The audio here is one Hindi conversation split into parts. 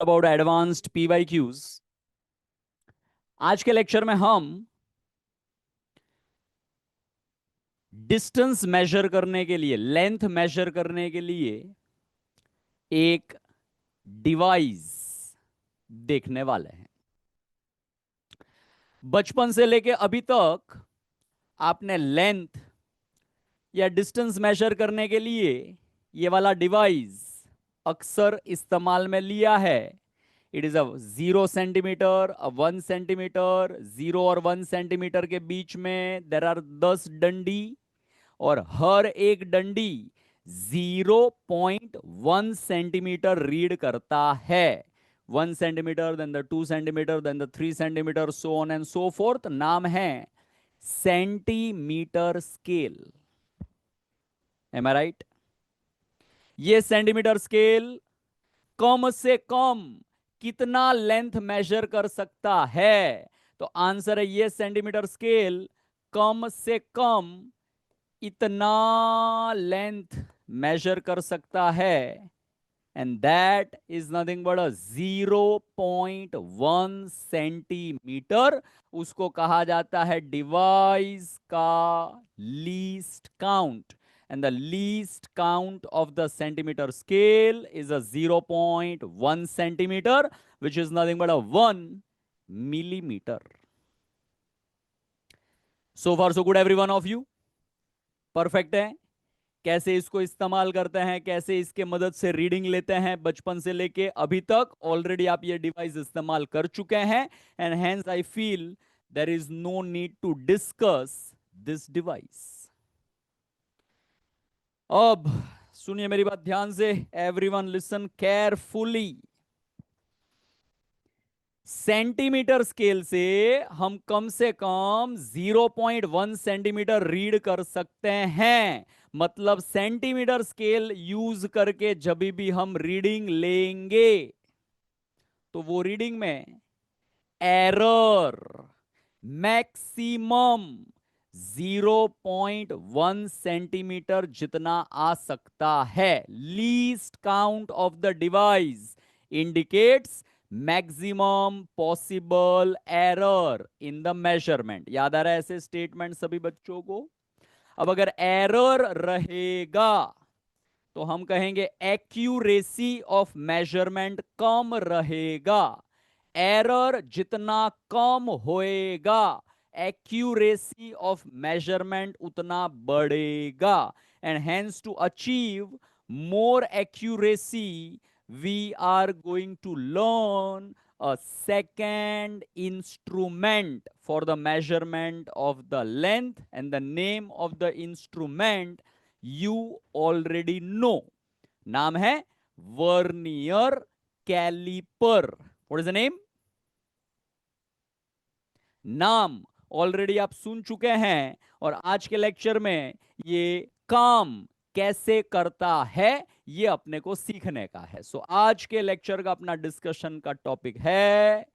About advanced PYQs. आज के लेक्चर में हम डिस्टेंस मेजर करने के लिए, लेंथ मेजर करने के लिए एक डिवाइस देखने वाले हैं। बचपन से लेके अभी तक आपने लेंथ या डिस्टेंस मेजर करने के लिए ये वाला डिवाइस अक्सर इस्तेमाल में लिया है। It is a 0 centimetre, 1 centimetre. 0 और 1 सेंटीमीटर के बीच में देर आर 10 डंडी, और हर एक डंडी 0.1 सेंटीमीटर रीड करता है। 1 centimetre, then the 2 centimetre, then the 3 centimetre, so on and so forth. नाम है centimetre scale. Am I right? ये सेंटीमीटर स्केल कम से कम कितना लेंथ मेजर कर सकता है? तो आंसर है ये सेंटीमीटर स्केल कम से कम इतना लेंथ मेजर कर सकता है, and that is nothing but a 0.1 centimetre. उसको कहा जाता है डिवाइस का least count, and the least count of the centimeter scale is a 0.1 centimeter, which is nothing but a 1 millimeter. So far so good every one of you? Perfect है। कैसे इसको इस्तेमाल करते हैं, कैसे इसके मदद से रीडिंग लेते हैं, बचपन से लेके अभी तक ऑलरेडी आप ये डिवाइस इस्तेमाल कर चुके हैं, and hence I feel there is no need to discuss this device. अब सुनिए मेरी बात ध्यान से, everyone listen carefully. Centimetre scale से हम कम से कम 0.1 सेंटीमीटर रीड कर सकते हैं। मतलब सेंटीमीटर स्केल यूज करके जब भी हम रीडिंग लेंगे तो वो रीडिंग में एरर मैक्सिमम 0.1 सेंटीमीटर जितना आ सकता है। Least count of the device indicates maximum possible error in the measurement. याद आ रहा है ऐसे स्टेटमेंट सभी बच्चों को? अब अगर एरर रहेगा तो हम कहेंगे एक्यूरेसी ऑफ मेजरमेंट कम रहेगा। एरर जितना कम होएगा, एक्यूरेसी ऑफ मेजरमेंट उतना बढ़ेगा, and hence to achieve more accuracy we are going to learn a second instrument for the measurement of the length, and the name of the instrument you already know. नाम है vernier calliper. What is the name? नाम ऑलरेडी आप सुन चुके हैं, और आज के लेक्चर में ये काम कैसे करता है ये अपने को सीखने का है। सो आज के लेक्चर का अपना डिस्कशन का टॉपिक है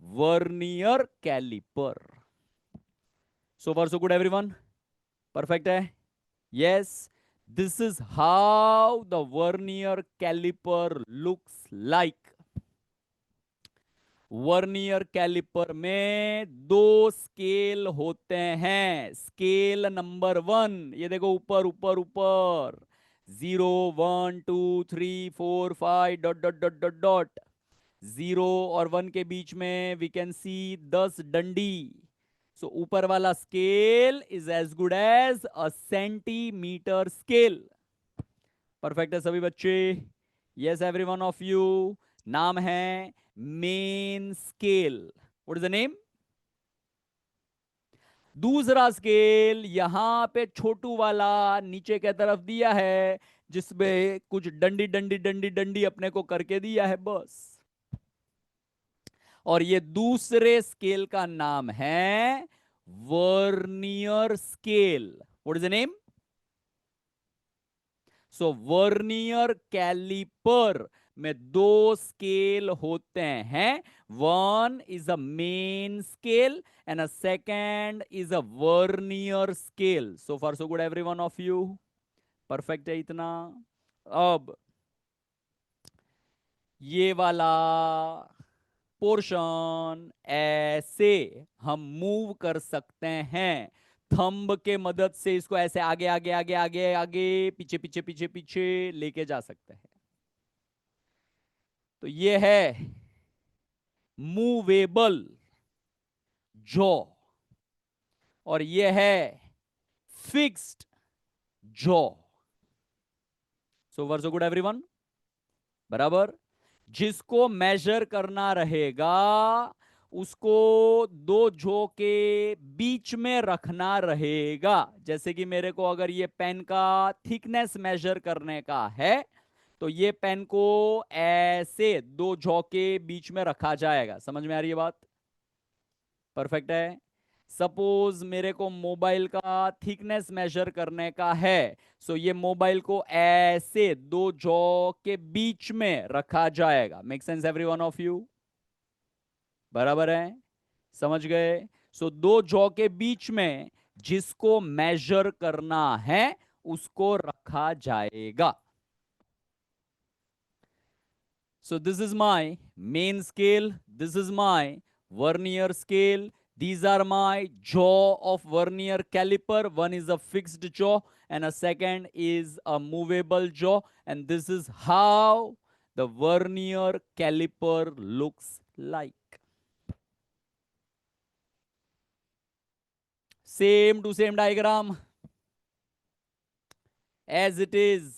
vernier calliper. So far so good everyone? Perfect है? Yes, this is how the vernier calliper looks like. Vernier calliper में दो स्केल होते हैं। स्केल नंबर 1, ये देखो ऊपर ऊपर ऊपर, 0 1 2 3 4 5 dot dot dot dot dot. 0 और 1 के बीच में वी कैन सी 10 डंडी। सो ऊपर वाला scale is as good as a centimetre scale. Perfect है सभी बच्चे? Yes every one of you. नाम है main scale. What is the name? दूसरा स्केल यहां पे छोटू वाला नीचे के तरफ दिया है, जिसमें कुछ डंडी डंडी डंडी डंडी अपने को करके दिया है बस। और ये दूसरे स्केल का नाम है vernier scale. What is the name? So vernier calliper में दो स्केल होते हैं। One is a main scale and a second is a vernier scale. So far so good every one of you? Perfect है इतना? अब ये वाला पोर्शन ऐसे हम मूव कर सकते हैं। थंब के मदद से इसको ऐसे आगे आगे आगे आगे आगे पीछे पीछे पीछे पीछे लेके जा सकते हैं। तो ये है मूवेबल जॉ और ये है फिक्स्ड जॉ। सो सो गुड एवरीवन, बराबर। जिसको मेजर करना रहेगा उसको दो जॉ के बीच में रखना रहेगा। जैसे कि मेरे को अगर ये पेन का थिकनेस मेजर करने का है तो ये पेन को ऐसे दो जॉ के बीच में रखा जाएगा। समझ में आ रही है बात? परफेक्ट है। सपोज मेरे को मोबाइल का थिकनेस मेजर करने का है, सो ये मोबाइल को ऐसे दो जॉ के बीच में रखा जाएगा। Make sense every one of you? बराबर है, समझ गए? सो दो जॉ के बीच में जिसको मेजर करना है उसको रखा जाएगा। So this is my main scale, this is my vernier scale, these are my jaw of vernier caliper. One is a fixed jaw and a second is a movable jaw, and this is how the vernier caliper looks like. Same to same diagram as it is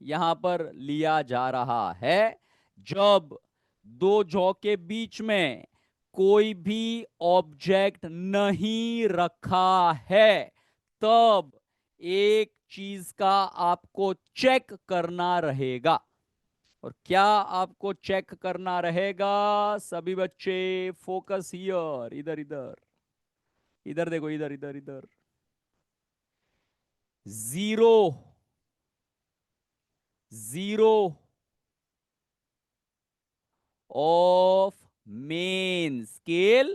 यहां पर लिया जा रहा है। जब दो जॉ के बीच में कोई भी ऑब्जेक्ट नहीं रखा है तब एक चीज का आपको चेक करना रहेगा। और क्या आपको चेक करना रहेगा? सभी बच्चे फोकस हियर, इधर इधर इधर देखो, इधर इधर इधर। Zero zero of main scale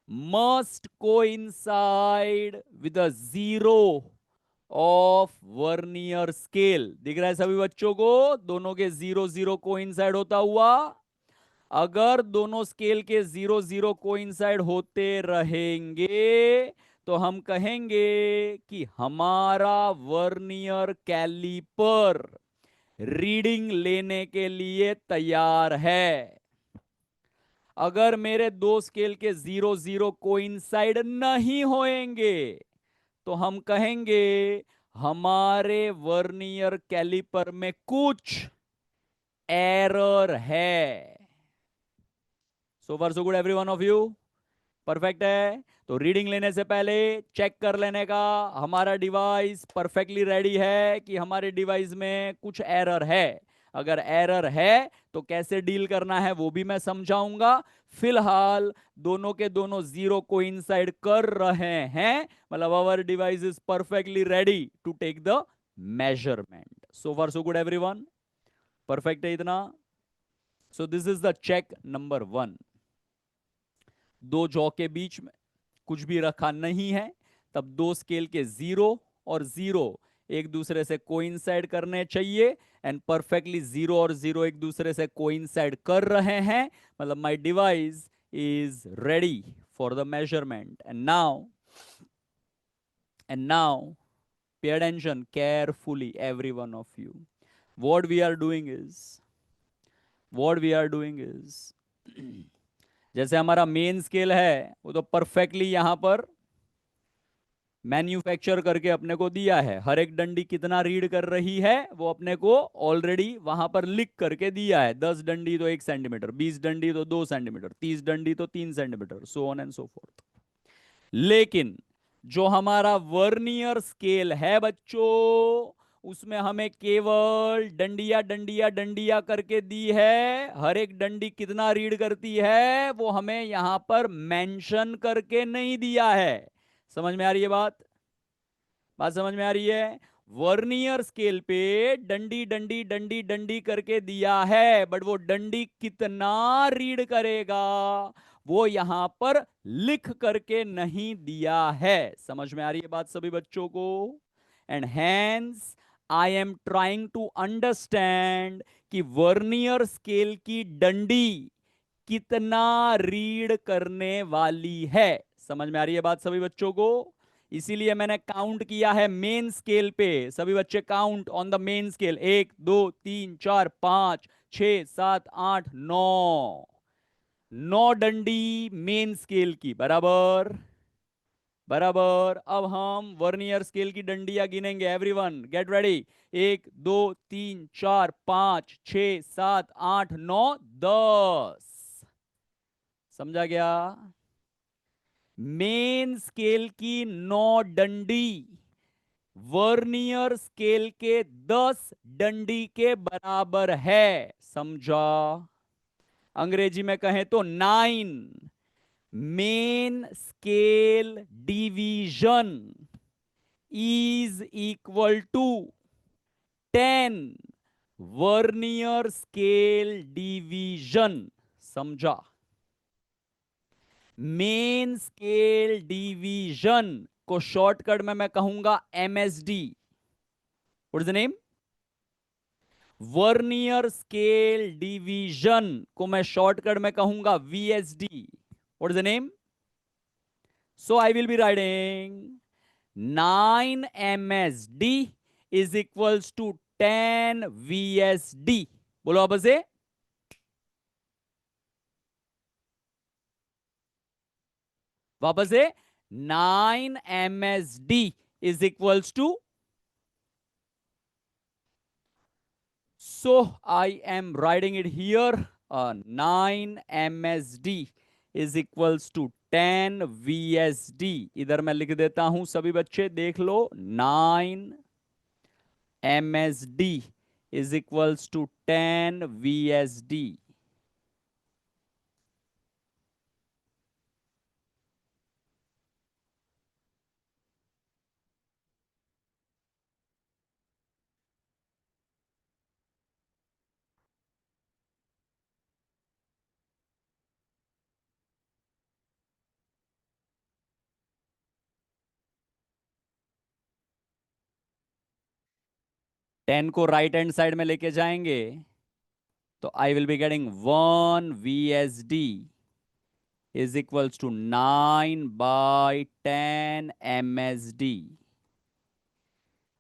must coincide with a zero of vernier scale। दिख रहा है सभी बच्चों को? दोनों के जीरो जीरो कोइंसाइड होता हुआ। अगर दोनों स्केल के जीरो जीरो कोइंसाइड होते रहेंगे तो हम कहेंगे कि हमारा वर्नियर कैलिपर रीडिंग लेने के लिए तैयार है। अगर मेरे दो स्केल के जीरो जीरो कोइंसाइड नहीं होएंगे तो हम कहेंगे हमारे वर्नियर कैलिपर में कुछ एरर है। सो for so good every one of you, perfect है। तो रीडिंग लेने से पहले चेक कर लेने का हमारा डिवाइस परफेक्टली रेडी है कि हमारे डिवाइस में कुछ एरर है। अगर एरर है तो कैसे डील करना है वो भी मैं समझाऊंगा। फिलहाल दोनों के दोनों जीरो कोइंसाइड कर रहे हैं, मतलब our device is perfectly ready to take the measurement. So for so good everyone, perfect है इतना? So this is the check number 1। दो जॉ के बीच में कुछ भी रखा नहीं है तब दो स्केल के जीरो और जीरो एक दूसरे से कोइंसाइड करने चाहिए, एंड परफेक्टली जीरो और जीरो एक दूसरे से कोइंसाइड कर रहे हैं, मतलब my device is ready for the measurement. And now pay attention carefully every one of you. what we are doing is what we are doing is जैसे हमारा मेन स्केल है वो तो परफेक्टली यहां पर मैन्युफैक्चर करके अपने को दिया है। हर एक डंडी कितना रीड कर रही है वो अपने को ऑलरेडी वहां पर लिख करके दिया है। 10 डंडी तो 1 सेंटीमीटर, 20 डंडी तो 2 सेंटीमीटर, 30 डंडी तो 3 centimetre, so on and so fourth. लेकिन जो हमारा वर्नियर स्केल है बच्चों, उसमें हमें केवल डंडिया डंडिया डंडिया करके दी है। हर एक डंडी कितना रीड करती है वो हमें यहां पर मेंशन करके नहीं दिया है। समझ में आ रही है बात? बात समझ में आ रही है? वर्नियर स्केल पे डंडी डंडी डंडी डंडी करके दिया है, बट वो डंडी कितना रीड करेगा वो यहां पर लिख करके नहीं दिया है। समझ में आ रही है बात सभी बच्चों को? And hence I am trying to understand कि वर्नियर स्केल की डंडी कितना रीड करने वाली है। समझ में आ रही है बात सभी बच्चों को? इसीलिए मैंने काउंट किया है मेन स्केल पे। सभी बच्चे count on the main scale. 1 2 3 4 5 6 7 8 9। 9 डंडी मेन स्केल की बराबर बराबर। अब हम वर्नियर स्केल की डंडियां गिनेंगे। Everyone get ready. 1 2 3 4 5 6 7 8 9 10। समझा गया? मेन स्केल की 9 डंडी वर्नियर स्केल के 10 डंडी के बराबर है। समझा? अंग्रेजी में कहें तो 9 main scale division is equal to 10 vernier scale division. समझा? मेन स्केल डिवीजन को शॉर्टकट में मैं कहूंगा MSD. What is the name? Vernier scale division को मैं शॉर्टकट में कहूंगा VSD. What is the name? So I will be writing 9 MSD is equals to 10 VSD। बोलो आप से। वापस से 9 MSD is equals to, so I am writing it here, 9 MSD is equals to 10 VSD। इधर मैं लिख देता हूं, सभी बच्चे देख लो। 9 MSD is equals to 10 VSD। 10 को राइट हैंड साइड में लेके जाएंगे तो I will be getting 1 VSD is equals to 9/10 MSD।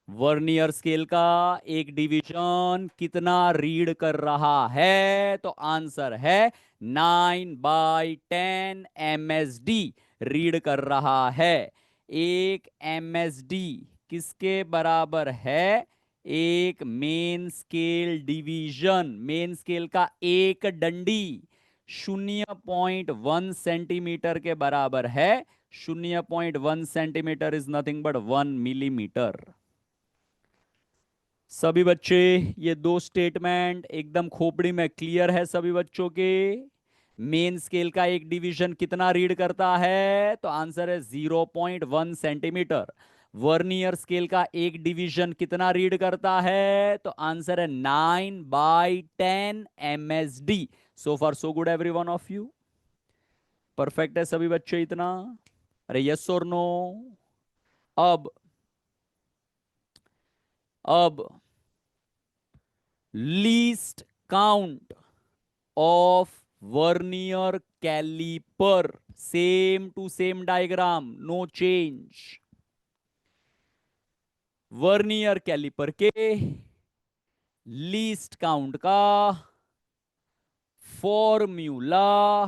Vernier scale का एक डिवीजन कितना रीड कर रहा है? तो आंसर है 9/10 MSD रीड कर रहा है। एक MSD किसके बराबर है? एक main scale division. Main scale का एक डंडी 0.1 सेंटीमीटर के बराबर है। 0.1 centimetre is nothing but 1 millimetre. सभी बच्चे ये दो स्टेटमेंट एकदम खोपड़ी में क्लियर है सभी बच्चों के? मेन स्केल का एक डिवीजन कितना रीड करता है? तो आंसर है 0.1 सेंटीमीटर। वर्नियर स्केल का एक डिवीजन कितना रीड करता है? तो आंसर है 9/10 MSD। So far so good every one of you. Perfect है सभी बच्चे इतना? अरे यस और नो? अब least count of vernier calliper. Same to same diagram, no change. Vernier calliper के लीस्ट काउंट का फॉर्मूला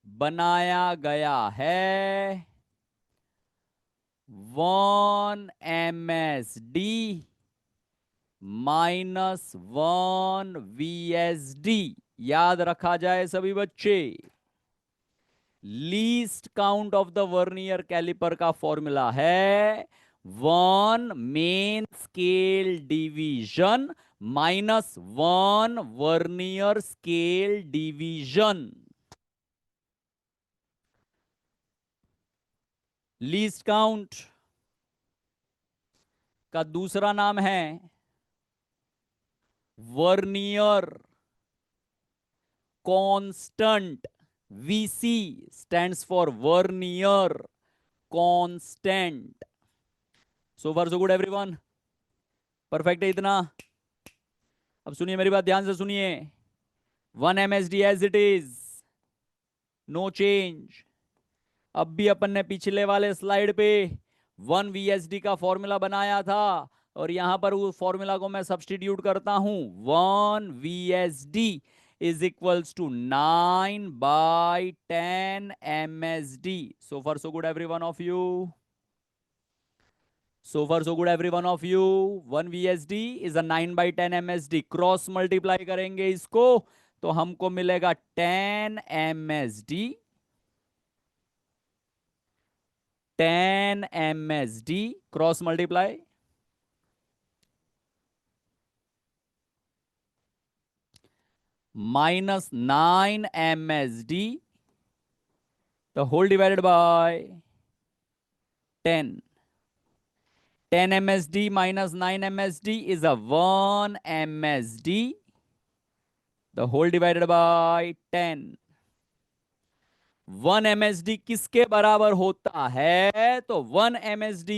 बनाया गया है 1 MSD -1 VSD। याद रखा जाए सभी बच्चे, least count of the vernier calliper का फॉर्मूला है 1 main scale division -1 vernier scale division. Least count का दूसरा नाम है vernier constant. VC stands for vernier constant. So far so good everyone? Perfect है इतना? अब सुनिए मेरी बात ध्यान से सुनिए, 1 MSD as it is, no change. अब भी अपन ने पिछले वाले स्लाइड पे 1 VSD का फॉर्मूला बनाया था, और यहां पर उस फॉर्मूला को मैं सब्स्टिट्यूट करता हूं। 1 VSD is equals to 9/10 MSD। So far so good every one of you, so far so good every one of you। 1 VSD is a 9/10 MSD। Cross multiply करेंगे इसको तो हमको मिलेगा 10 MSD, 10 MSD cross multiply minus 9 MSD, the whole divided by 10. 10 MSD minus 9 MSD is a 1 MSD, the whole divided by 10। 1 MSD किसके बराबर होता है? तो 1 MSD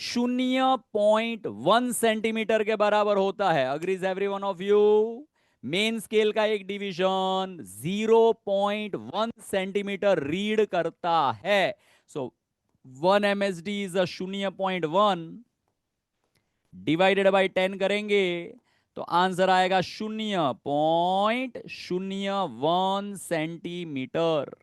0.1 सेंटीमीटर के बराबर होता है। Agrees every one of you? Main scale का एक डिवीजन 0.1 सेंटीमीटर रीड करता है। So 1 MSD is a 0.1 divided by 10 करेंगे तो आंसर आएगा 0.01 सेंटीमीटर।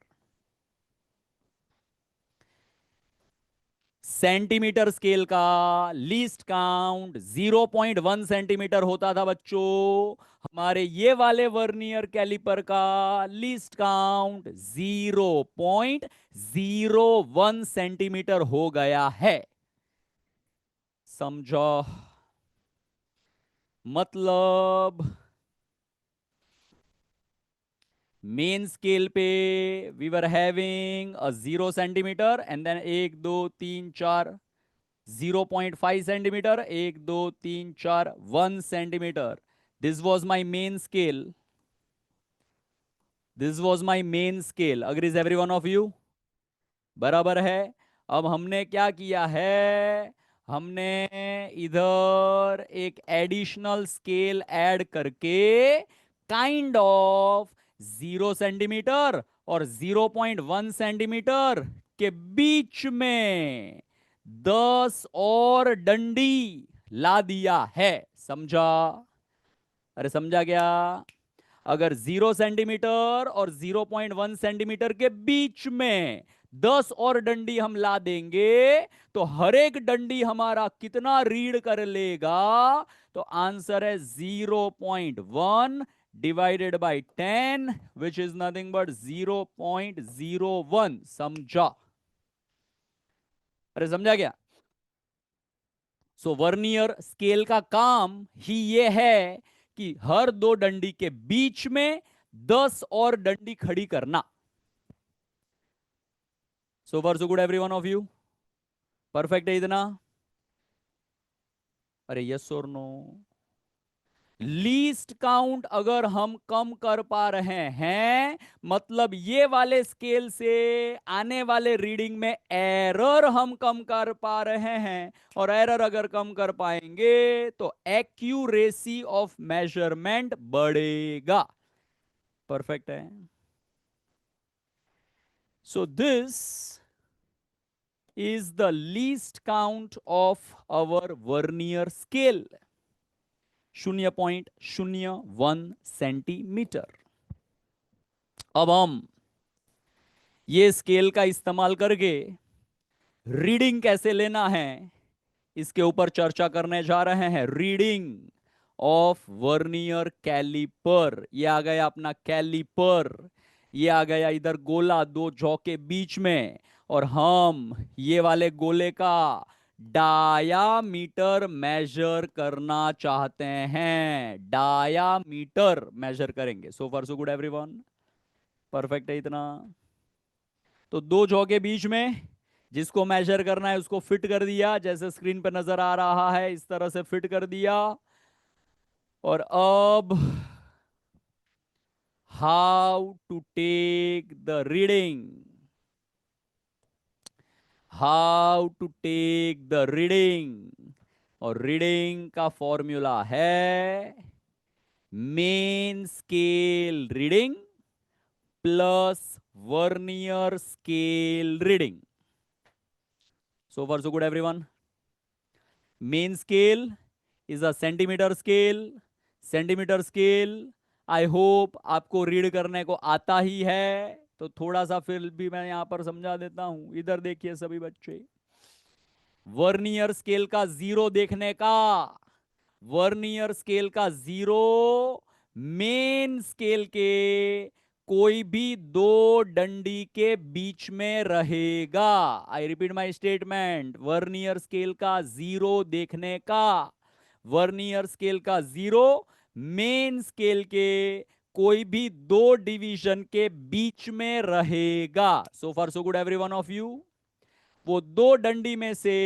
सेंटीमीटर स्केल का लीस्ट काउंट 0.1 सेंटीमीटर होता था बच्चों। हमारे ये वाले वर्नियर कैलिपर का लीस्ट काउंट 0.01 सेंटीमीटर हो गया है। समझो? मतलब मेन स्केल पे we were having a 0 centimetre and then 1 2 3 4 0.5 centimetre, 1 2 3 4 1 centimetre. This was my main scale, this was my main scale. Agrees every one of you? बराबर है। अब हमने क्या किया है, हमने इधर एक एडिशनल स्केल ऐड करके काइंड ऑफ 0 सेंटीमीटर और 0.1 सेंटीमीटर के बीच में 10 और डंडी ला दिया है। समझा? अरे समझा क्या? अगर 0 सेंटीमीटर और 0.1 सेंटीमीटर के बीच में 10 और डंडी हम ला देंगे तो हर एक डंडी हमारा कितना रीड कर लेगा? तो आंसर है 0.1 divided by 10 which is nothing but 0.01। समझा? अरे समझा क्या? सो वर्नियर स्केल का काम ही ये है कि हर दो डंडी के बीच में 10 और डंडी खड़ी करना। सो for so good every one of you? Perfect है इतना? अरे यस और नो? लीस्ट काउंट अगर हम कम कर पा रहे हैं मतलब ये वाले स्केल से आने वाले रीडिंग में एरर हम कम कर पा रहे हैं, और एरर अगर कम कर पाएंगे तो एक्यूरेसी ऑफ मेजरमेंट बढ़ेगा। परफेक्ट है? So this is the least count of our vernier scale, 0.01 centimetre. अब हम ये स्केल का इस्तेमाल करके रीडिंग कैसे लेना है इसके ऊपर चर्चा करने जा रहे हैं। Reading of vernier calliper. ये आ गया अपना कैलिपर, ये आ गया इधर गोला दो जॉ के बीच में, और हम ये वाले गोले का डायामीटर मेजर करना चाहते हैं। डायामीटर मेजर करेंगे। सो far so good everyone? Perfect है इतना? तो दो जॉ के बीच में जिसको मेजर करना है उसको फिट कर दिया, जैसे स्क्रीन पर नजर आ रहा है इस तरह से फिट कर दिया। और अब how to take the reading, how to take the reading. और रीडिंग का फॉर्मूला है main scale reading plus vernier scale reading. So far so good everyone. Main scale is a centimeter scale. Centimetre scale I hope आपको रीड करने को आता ही है, तो थोड़ा सा फिर भी मैं यहां पर समझा देता हूं. इधर देखिए सभी बच्चे, वर्नियर स्केल का जीरो देखने का, वर्नियर स्केल का जीरो मेन स्केल के कोई भी दो डंडी के बीच में रहेगा. I repeat my statement, vernier scale का जीरो देखने का, वर्नियर स्केल का जीरो मेन स्केल के कोई भी दो डिवीजन के बीच में रहेगा. So far so good every one of you. वो दो डंडी में से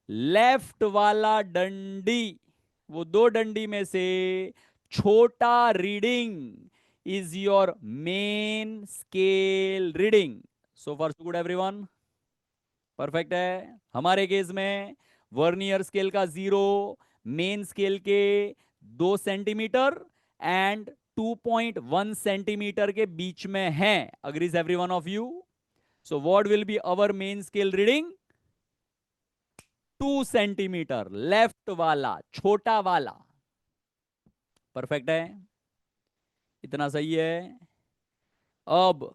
लेफ्ट वाला डंडी, वो दो डंडी में से छोटा reading is your main scale reading. So far so good everyone. Perfect है. हमारे केस में वर्नियर स्केल का जीरो मेन स्केल के 2 सेंटीमीटर एंड 2.1 सेंटीमीटर के बीच में है. Agrees every one of you. So what will be our main scale reading? 2 centimetre, left वाला, छोटा वाला. परफेक्ट है. इतना सही है. अब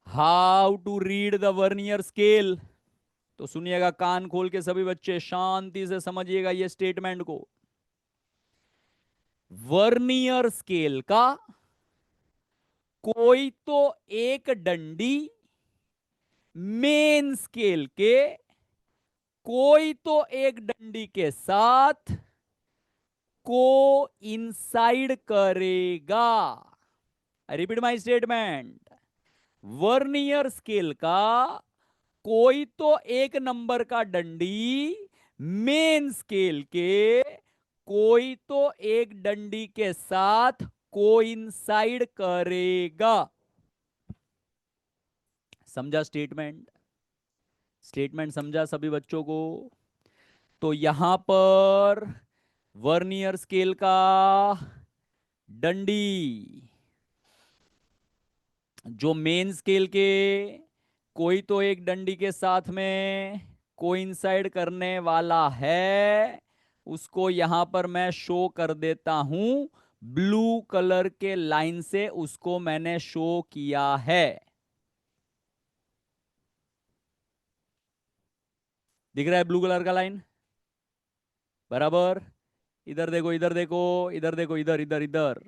how to read the vernier scale, तो सुनिएगा कान खोल के सभी बच्चे, शांति से समझिएगा ये स्टेटमेंट को. वर्नियर स्केल का कोई तो एक डंडी मेन स्केल के कोई तो एक डंडी के साथ को इंसाइड करेगा. आई repeat my statement, vernier scale का कोई तो एक नंबर का डंडी मेन स्केल के कोई तो एक डंडी के साथ कोइंसाइड करेगा. समझा स्टेटमेंट? स्टेटमेंट समझा सभी बच्चों को? तो यहां पर वर्नियर स्केल का डंडी जो मेन स्केल के कोई तो एक डंडी के साथ में कोइंसाइड करने वाला है, उसको यहां पर मैं शो कर देता हूं. ब्लू कलर के लाइन से उसको मैंने शो किया है. दिख रहा है ब्लू कलर का लाइन? बराबर. इधर देखो, इधर देखो, इधर देखो, इधर इधर इधर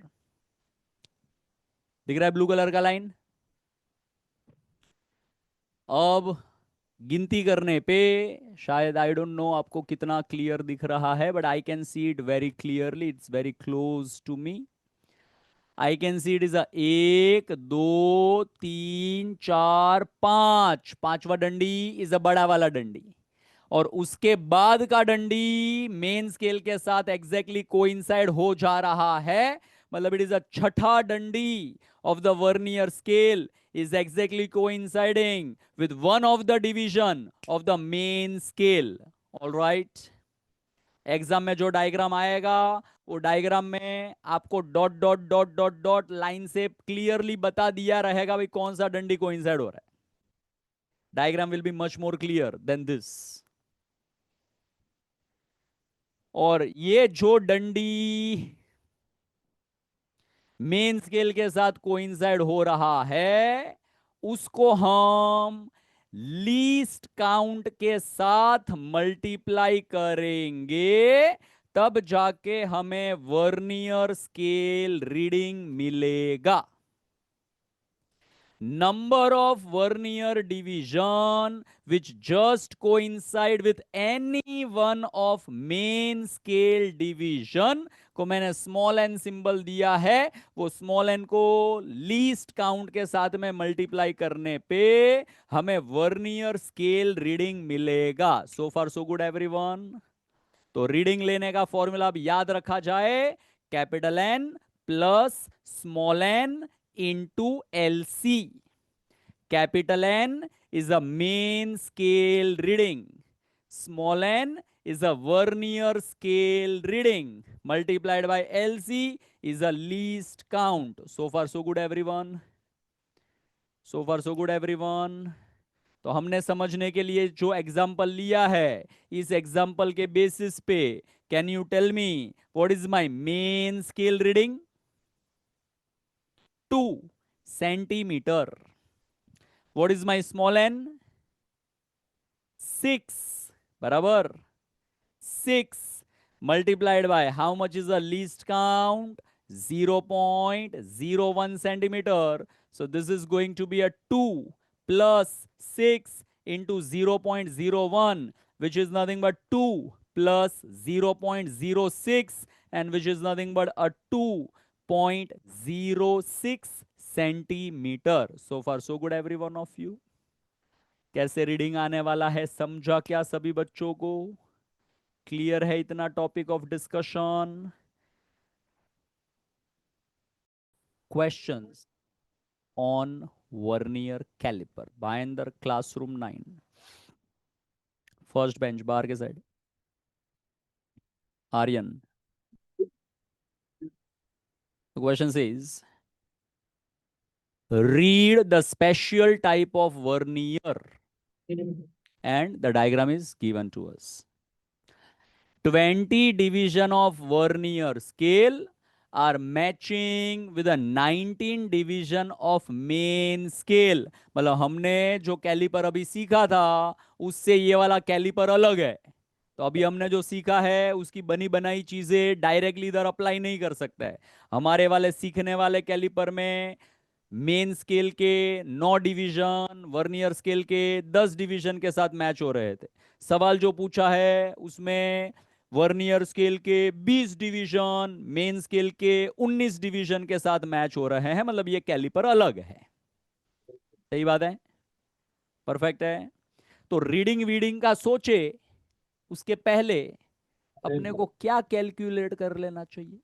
दिख रहा है ब्लू कलर का लाइन? अब गिनती करने पे शायद, आई डोंट नो आपको कितना क्लियर दिख रहा है, but I can see it very clearly. It's very close to me. I can see it is 1 2 3 4 5. पांचवा डंडी इज अ बड़ा वाला डंडी, और उसके बाद का डंडी मेन स्केल के साथ एग्जैक्टली कोइंसाइड हो जा रहा है. मतलब इट इज अ छठा डंडी of the vernier scale is exactly coinciding with one of the division of the main scale. All right. Exam में जो डायग्राम आएगा वो डायग्राम में आपको dot dot dot dot dot line से क्लियरली बता दिया रहेगा भाई कौन सा डंडी कोइंसाइड हो रहा है. Diagram will be much more clear than this. और ये जो डंडी मेन स्केल के साथ कोइंसाइड हो रहा है उसको हम लीस्ट काउंट के साथ मल्टीप्लाई करेंगे, तब जाके हमें वर्नियर स्केल रीडिंग मिलेगा. Number of vernier division which just coincide with any one of main scale division को मैंने स्मॉल एन सिंबल दिया है. वो स्मॉल एन को लीस्ट काउंट के साथ में मल्टीप्लाई करने पे हमें वर्नियर स्केल रीडिंग मिलेगा. So far so good everyone. तो रीडिंग लेने का फॉर्मूला अब याद रखा जाए, capital N plus small N into LC. Capital N is a main scale reading. Small n is a Vernier scale reading multiplied by LC is a least count. So far so good everyone. So far so good everyone. तो हमने समझने के लिए जो एग्जाम्पल लिया है, इस एग्जाम्पल के बेसिस पे can you tell me what is my main scale reading? 2 centimetre. What is my small N? 6. बराबर. 6 multiplied by how much is the least count? 0.01 centimeter. So this is going to be a 2 plus 6 into 0.01, which is nothing but 2 plus 0.06, and which is nothing but a 2.06 centimeter. So far so good every one of you. कैसे रीडिंग आने वाला है समझा क्या सभी बच्चों को? क्लियर है इतना topic of discussion? Questions on vernier calliper. Bhayandar classroom 9, first bench बाहर के side. Aryan. The question says, read the special type of vernier, and the diagram is given to us. 20 division of vernier scale are matching with a 19 division of main scale. मतलब हमने जो कैलिपर अभी सीखा था उससे ये वाला कैलिपर अलग है. तो अभी हमने जो सीखा है उसकी बनी बनाई चीजें डायरेक्टली इधर अप्लाई नहीं कर सकता है. हमारे वाले सीखने वाले कैलिपर में मेन स्केल के 9 डिवीजन, वर्नियर स्केल के 10 डिवीजन के साथ मैच हो रहे थे. सवाल जो पूछा है उसमें वर्नियर स्केल के 20 डिवीजन, मेन स्केल के 19 डिवीजन के साथ मैच हो रहे हैं. मतलब ये कैलिपर अलग है. सही बात है, परफेक्ट है. तो रीडिंग वीडिंग का सोचे उसके पहले अपने को क्या कैलकुलेट कर लेना चाहिए?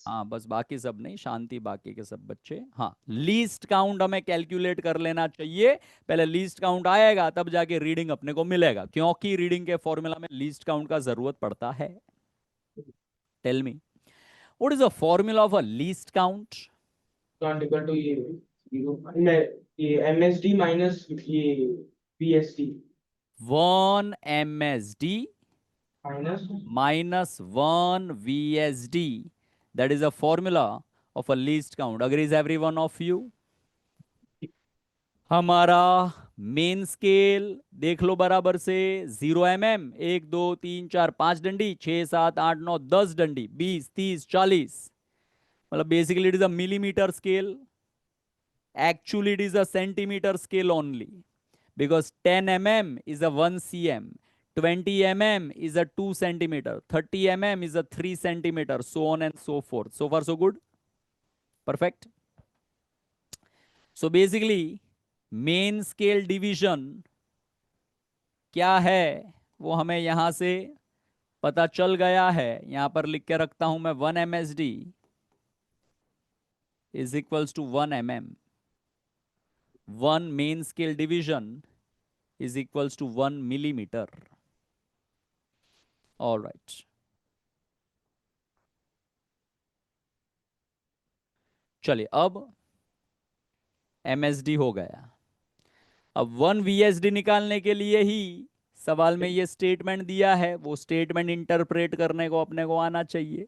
हाँ, बस बाकी सब नहीं, शांति बाकी के सब बच्चे. हाँ, लीस्ट काउंट हमें कैलकुलेट कर लेना चाहिए. पहले लीस्ट काउंट आएगा तब जाके रीडिंग अपने को मिलेगा, क्योंकि रीडिंग के फॉर्मूला में लीस्ट काउंट का जरूरत पड़ता है. Tell me what is the formula of a least count? Equal to ये एमएसडी माइनस ये VSD. 1 MSD minus minus 1 VSD. That is a formula of a least count. Agrees every one of you? हमारा मेन स्केल देख लो बराबर से 0 mm, 1 2 3 4 5 डंडी, 6 7 8 9 10 डंडी, 20 30 40. मतलब basically it is a millimetre scale. Actually it is a centimeter scale only, because 10 mm is a 1 cm, 20 mm is a 2 centimeter, 30 mm is a 3 centimeter, so on and so forth. So far so good, perfect. So basically main scale division क्या है वो हमें यहां से पता चल गया है. यहां पर लिख के रखता हूं मैं 1 MSD is equals to 1 mm. 1 main scale division is equals to 1 millimeter. All right. चलिए अब MSD हो गया. अब 1 VSD निकालने के लिए ही सवाल में ये स्टेटमेंट दिया है, वो स्टेटमेंट इंटरप्रेट करने को अपने को आना चाहिए.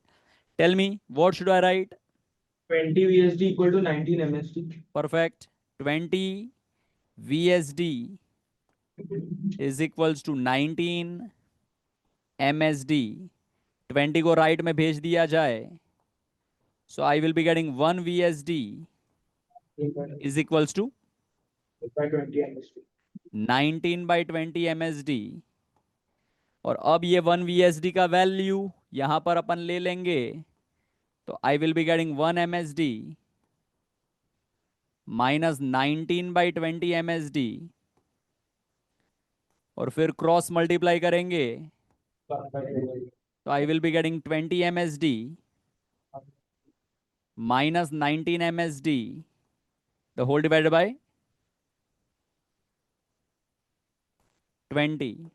Tell me what should I write? 20 VSD equal to 19 MSD. Perfect. 20 VSD is equals to 19 MSD. 20 को राइट में भेज दिया जाए, so I will be getting 1 VSD is equals to by 20 MSD. 19 by 20 MSD. और अब ये 1 VSD का वैल्यू यहां पर अपन ले लेंगे, तो I will be getting 1 MSD minus 19 by 20 MSD, और फिर क्रॉस मल्टीप्लाई करेंगे तो I will be getting 20 MSD minus 19 MSD the whole divided by 20.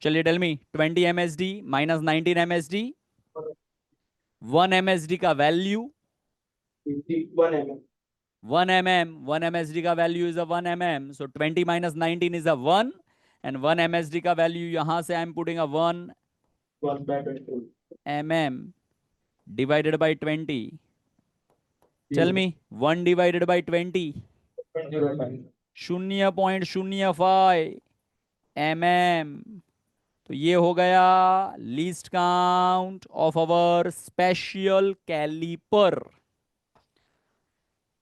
चलिए tell me 20 MSD minus 19 MSD, 1 MSD का वैल्यू 1 mm. 1 mm, 1 MSD का value is a 1 mm, so 20 minus 19 is a 1, and 1 MSD का वैल्यू यहां से I am putting a 1 1 by 20. mm divided by 20. Tell 0. me 1 divided by 20, 0.05. 0.05 mm. तो ये हो गया least count of our special calliper.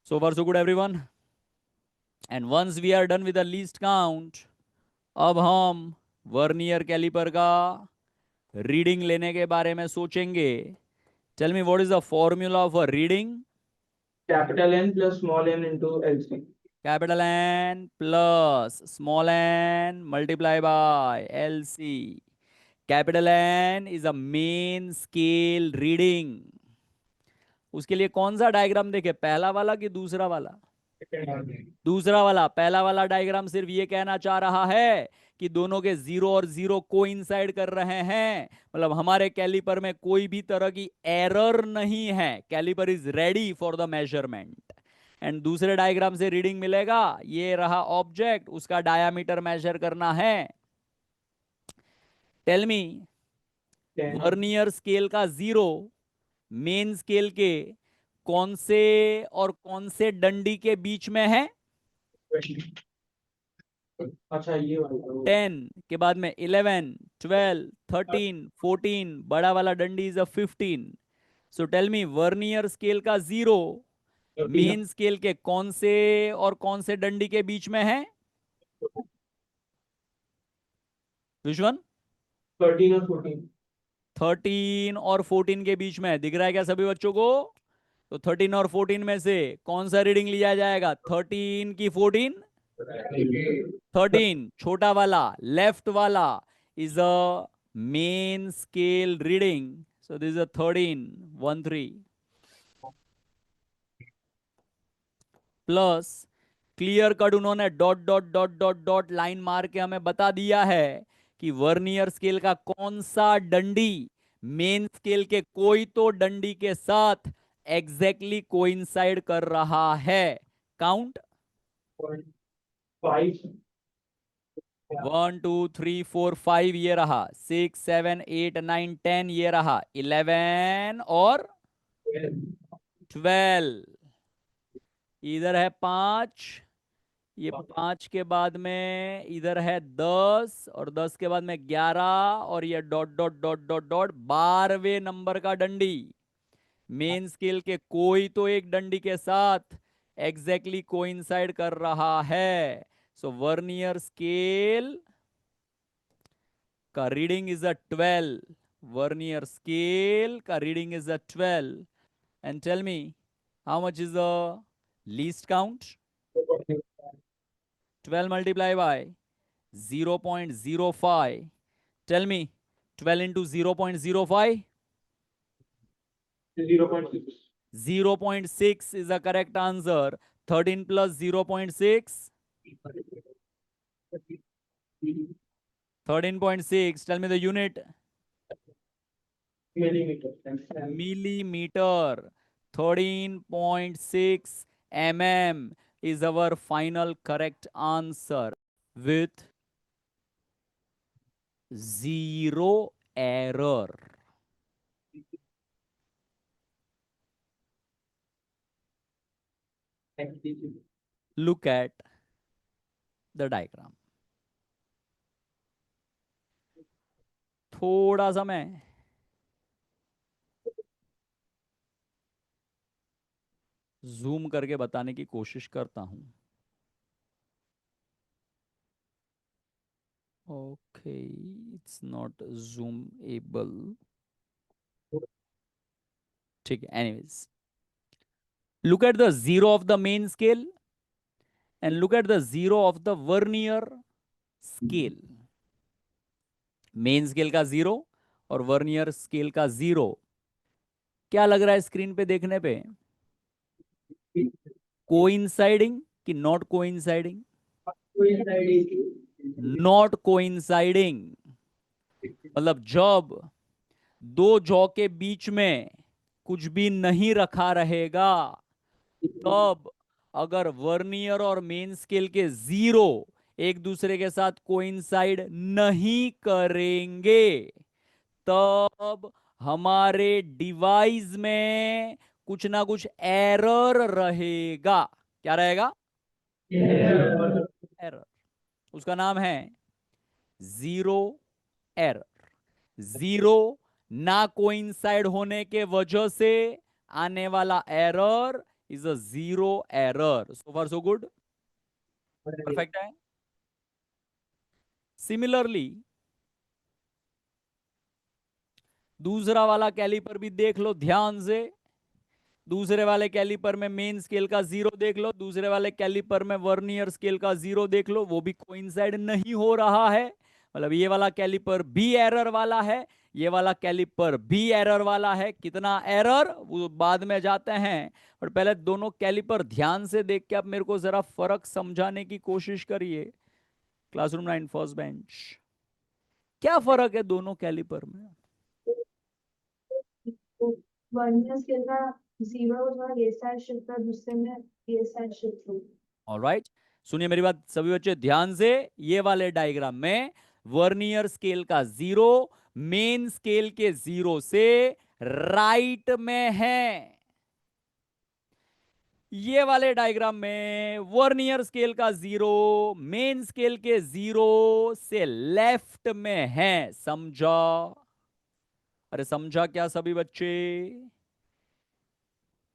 So far so good everyone. And once we are done with the least count, अब हम वर्नियर कैलिपर का रीडिंग लेने के बारे में सोचेंगे. Tell me what is the formula of a reading. Capital N plus small n into LC. Capital N plus small n multiply by LC. Capital N is a main scale reading. उसके लिए कौन सा डायग्राम देखे, पहला वाला कि दूसरा वाला? दूसरा वाला. पहला वाला डायग्राम सिर्फ ये कहना चाह रहा है कि दोनों के 0 और 0 कोइंसाइड कर रहे हैं, मतलब हमारे कैलिपर में कोई भी तरह की एरर नहीं है. Calliper is ready for the measurement. And दूसरे डायग्राम से रीडिंग मिलेगा, ये रहा ऑब्जेक्ट, उसका डायामीटर मेजर करना है. टेल मी वर्नियर स्केल का 0 मेन स्केल के कौन से और कौन से डंडी के बीच में है? अच्छा ये वाला 10 के बाद में 11, 12, 13, 14, बड़ा वाला डंडी इज अ 15. So tell me vernier scale का 0 मेन स्केल के कौन से और कौन से डंडी के बीच में है? Which one? 13 और 14. 13 और 14 के बीच में. दिख रहा है क्या सभी बच्चों को? तो 13 और 14 में से कौन सा रीडिंग लिया जाएगा? 13 की 14? 13 छोटा वाला लेफ्ट वाला is a main scale reading. So this is a 13 1 3 plus clear cut उन्होंने dot dot dot dot dot line मार के हमें बता दिया है कि वर्नियर स्केल का कौन सा डंडी मेन स्केल के कोई तो डंडी के साथ एग्जैक्टली कोइंसाइड कर रहा है. काउंट 5. 1 2 3 4 5 ये रहा, 6 7 8 9 10 ये रहा, 11 और 12. इधर है 5, ये 5 के बाद में इधर है 10, और 10 के बाद में 11, और ये dot dot dot dot dot 12वें नंबर का डंडी मेन स्केल के कोई तो एक डंडी के साथ एग्जैक्टली कोइंसाइड कर रहा है. सो वर्नियर स्केल का reading is a 12. Vernier scale का reading is a 12. And tell me how much is the least count? 12 multiply by 0.05. Tell me 12 into 0.05? 0.6. 0.6 is the correct answer. 13 plus 0.6? 13.6. Tell me the unit. Millimeter. Millimeter. 13.6 mm is our final correct answer with 0 error. Look at the diagram. थोड़ा सा मैं जूम करके बताने की कोशिश करता हूं. Okay, it's not zoom able. ठीक है, anyways look at the 0 of the main scale and look at the 0 of the vernier scale. Main scale का 0 और वर्नियर स्केल का 0. क्या लग रहा है स्क्रीन पे देखने पे? कोइंसाइडिंग कि नॉट कोइंसाइडिंग? Not coinciding. मतलब जब दो जॉ के बीच में कुछ भी नहीं रखा रहेगा, तब अगर वर्नियर और मेन स्केल के जीरो एक दूसरे के साथ कोइंसाइड नहीं करेंगे, तब हमारे डिवाइस में कुछ ना कुछ एरर रहेगा। क्या रहेगा? एरर। उसका नाम है जीरो एरर। जीरो ना कोइंसाइड होने के वजह से आने वाला error is a zero error. So far so good, perfect है। सिमिलरली दूसरा वाला कैलिपर भी देख लो ध्यान से। दूसरे वाले कैलिपर में मेन स्केल का जीरो देख लो, दूसरे वाले कैलिपर में वर्नियर स्केल का जीरो देख लो, वो भी कोइंसाइड नहीं हो रहा है। मतलब ये वाला कैलिपर भी एरर वाला है, ये वाला कैलिपर भी एरर वाला है। कितना एरर वो बाद में जाते हैं, और पहले दोनों कैलिपर ध्यान से देख के आप मेरे को जरा फर्क समझाने की कोशिश करिए। क्लासरूम 9 फर्स्ट बेंच, क्या फर्क है दोनों कैलिपर में? वर्नियर स्केल का जीरो होगा, ये साइड शिफ्ट है, दूसरे में ये साइड शिफ्ट होगा। ऑलराइट, सुनिए मेरी बात सभी बच्चे ध्यान से। ये वाले डायग्राम में वर्नियर स्केल का जीरो मेन स्केल के जीरो से राइट में है। ये वाले डायग्राम में वर्नियर स्केल का जीरो मेन स्केल के जीरो से लेफ्ट में है। समझा? अरे समझा क्या सभी बच्चे?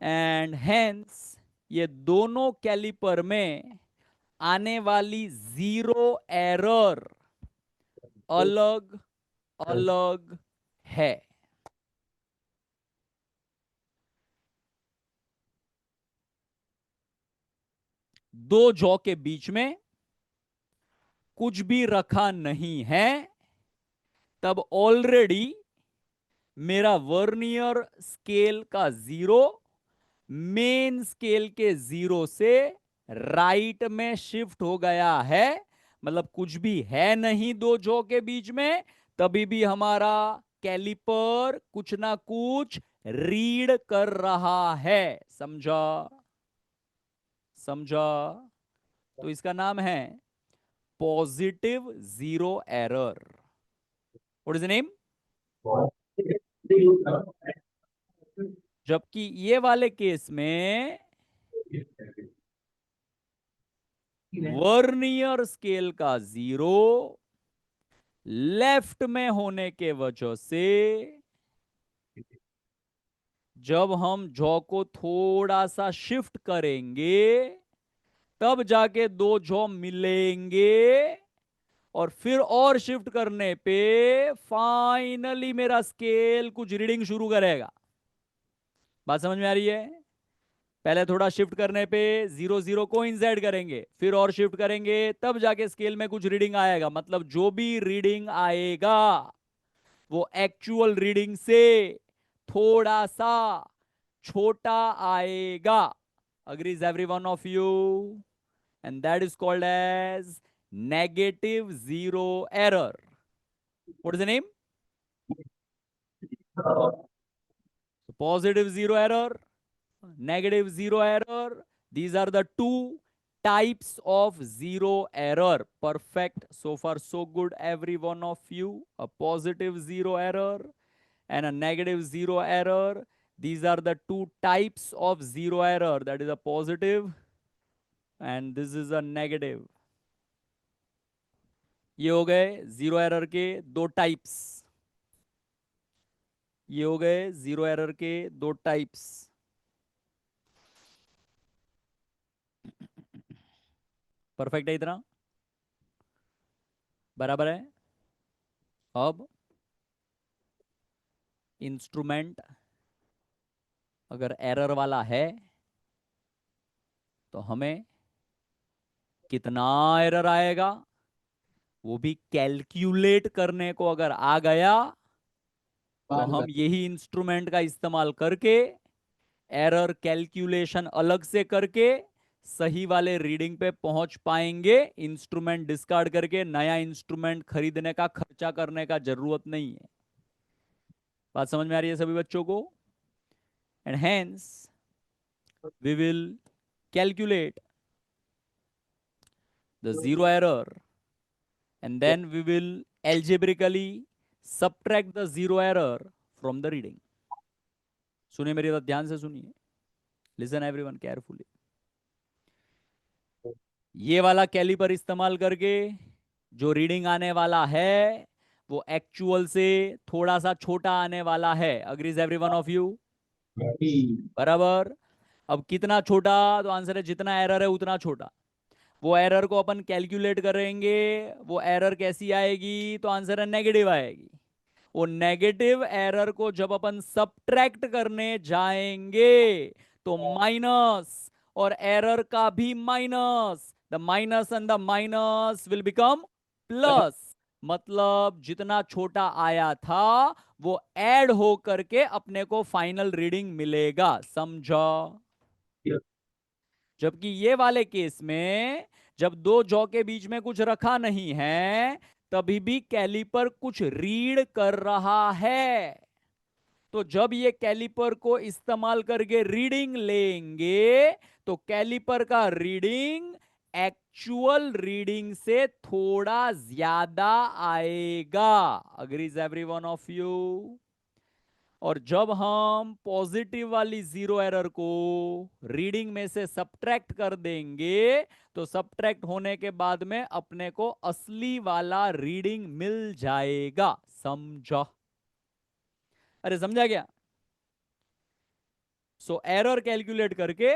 एंड हेंस ये दोनों कैलिपर में आने वाली जीरो एरर अलग अलग है। दो जॉ के बीच में कुछ भी रखा नहीं है, तब ऑलरेडी मेरा वर्नियर स्केल का जीरो मेन स्केल के जीरो से राइट में शिफ्ट हो गया है। मतलब कुछ भी है नहीं दो जॉ के बीच में, तभी भी हमारा कैलिपर कुछ ना कुछ रीड कर रहा है। समझा? समझा? तो इसका नाम है positive zero error. What is the name? जबकि ये वाले केस में वर्नियर स्केल का जीरो लेफ्ट में होने के वजह से जब हम जॉ को थोड़ा सा शिफ्ट करेंगे, तब जाके दो जॉ मिलेंगे, और फिर और शिफ्ट करने पे फाइनली मेरा स्केल कुछ रीडिंग शुरू करेगा। बात समझ में आ रही है? पहले थोड़ा शिफ्ट करने पे जीरो जीरो को इंसर्ट करेंगे, फिर और शिफ्ट करेंगे, तब जाके स्केल में कुछ रीडिंग आएगा। मतलब जो भी रीडिंग आएगा वो एक्चुअल रीडिंग से थोड़ा सा छोटा आएगा। agrees every one of you? And that is called as negative zero error. What is the name? So positive zero error, negative zero error. These are the two types of zero error. Perfect. So far so good every one of you. A positive zero error and a negative zero error. These are the two types of zero error. That is a positive and this is a negative. ये हो गए जीरो एरर के दो टाइप्स। ये हो गए जीरो एरर के दो टाइप्स। परफेक्ट है इतना? बराबर है? अब इंस्ट्रूमेंट अगर एरर वाला है तो हमें कितना एरर आएगा वो भी कैलकुलेट करने को अगर आ गया, तो हम यही इंस्ट्रूमेंट का इस्तेमाल करके एरर कैलकुलेशन अलग से करके सही वाले रीडिंग पे पहुंच पाएंगे। इंस्ट्रूमेंट डिस्कार्ड करके नया इंस्ट्रूमेंट खरीदने का खर्चा करने का जरूरत नहीं है। बात समझ में आ रही है सभी बच्चों को? And hence we will calculate the zero error and then we will algebraically subtract the zero error from the reading. सुनिए मेरी बात ध्यान से सुनिए, listen everyone carefully. ये वाला कैलिपर इस्तेमाल करके जो रीडिंग आने वाला है वो एक्चुअल से थोड़ा सा छोटा आने वाला है। Agrees every one of you? बराबर। अब कितना छोटा? तो आंसर है जितना एरर है उतना छोटा। वो एरर को अपन कैलकुलेट करेंगे, वो एरर कैसी आएगी? तो आंसर है नेगेटिव आएगी। वो नेगेटिव एरर को जब अपन सब्ट्रैक्ट करने जाएंगे तो माइनस, और एरर का भी minus, the minus and the minus will become plus. मतलब जितना छोटा आया था वो ऐड हो करके अपने को फाइनल रीडिंग मिलेगा। समझा? जबकि ये वाले केस में जब दो जॉ के बीच में कुछ रखा नहीं है तभी भी कैलिपर कुछ रीड कर रहा है। तो जब ये कैलिपर को इस्तेमाल करके रीडिंग लेंगे तो कैलिपर का रीडिंग एक्चुअल रीडिंग से थोड़ा ज्यादा आएगा। Agrees every one of you? और जब हम पॉजिटिव वाली जीरो एरर को रीडिंग में से सब्ट्रैक्ट कर देंगे तो सब्ट्रैक्ट होने के बाद में अपने को असली वाला रीडिंग मिल जाएगा। समझा? अरे समझा क्या? सो एरर कैलकुलेट करके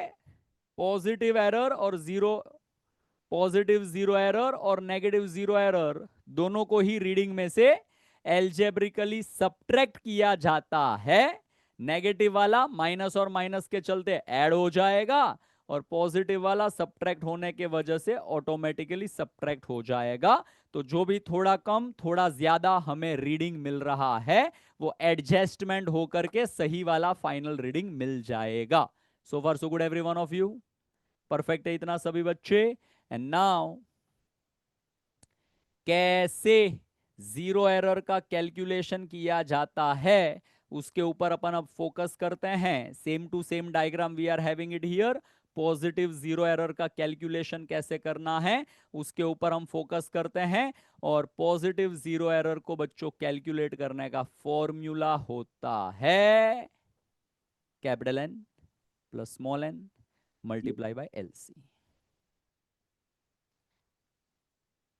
पॉजिटिव एरर और पॉजिटिव जीरो एरर और नेगेटिव जीरो एरर दोनों को ही रीडिंग में से एल्जेब्रिकली सब्ट्रैक्ट किया जाता है। नेगेटिव वाला माइनस और माइनस के चलते ऐड हो जाएगा और पॉजिटिव वाला सब्ट्रैक्ट होने के वजह से ऑटोमेटिकली सब्ट्रैक्ट हो जाएगा। तो जो भी थोड़ा कम थोड़ा ज्यादा हमें रीडिंग मिल रहा है वो एडजस्टमेंट होकर के सही वाला फाइनल रीडिंग मिल जाएगा। So far so good every one of you? Perfect है इतना सभी बच्चे? एंड नाउ कैसे जीरो एरर का कैलकुलेशन किया जाता है उसके ऊपर अपन अब फोकस करते हैं। Same to same diagram we are having it here. Positive zero error का कैलकुलेशन कैसे करना है उसके ऊपर हम फोकस करते हैं। और पॉजिटिव जीरो एरर को बच्चों कैलकुलेट करने का फॉर्मूला होता है capital N plus small N multiply by LC.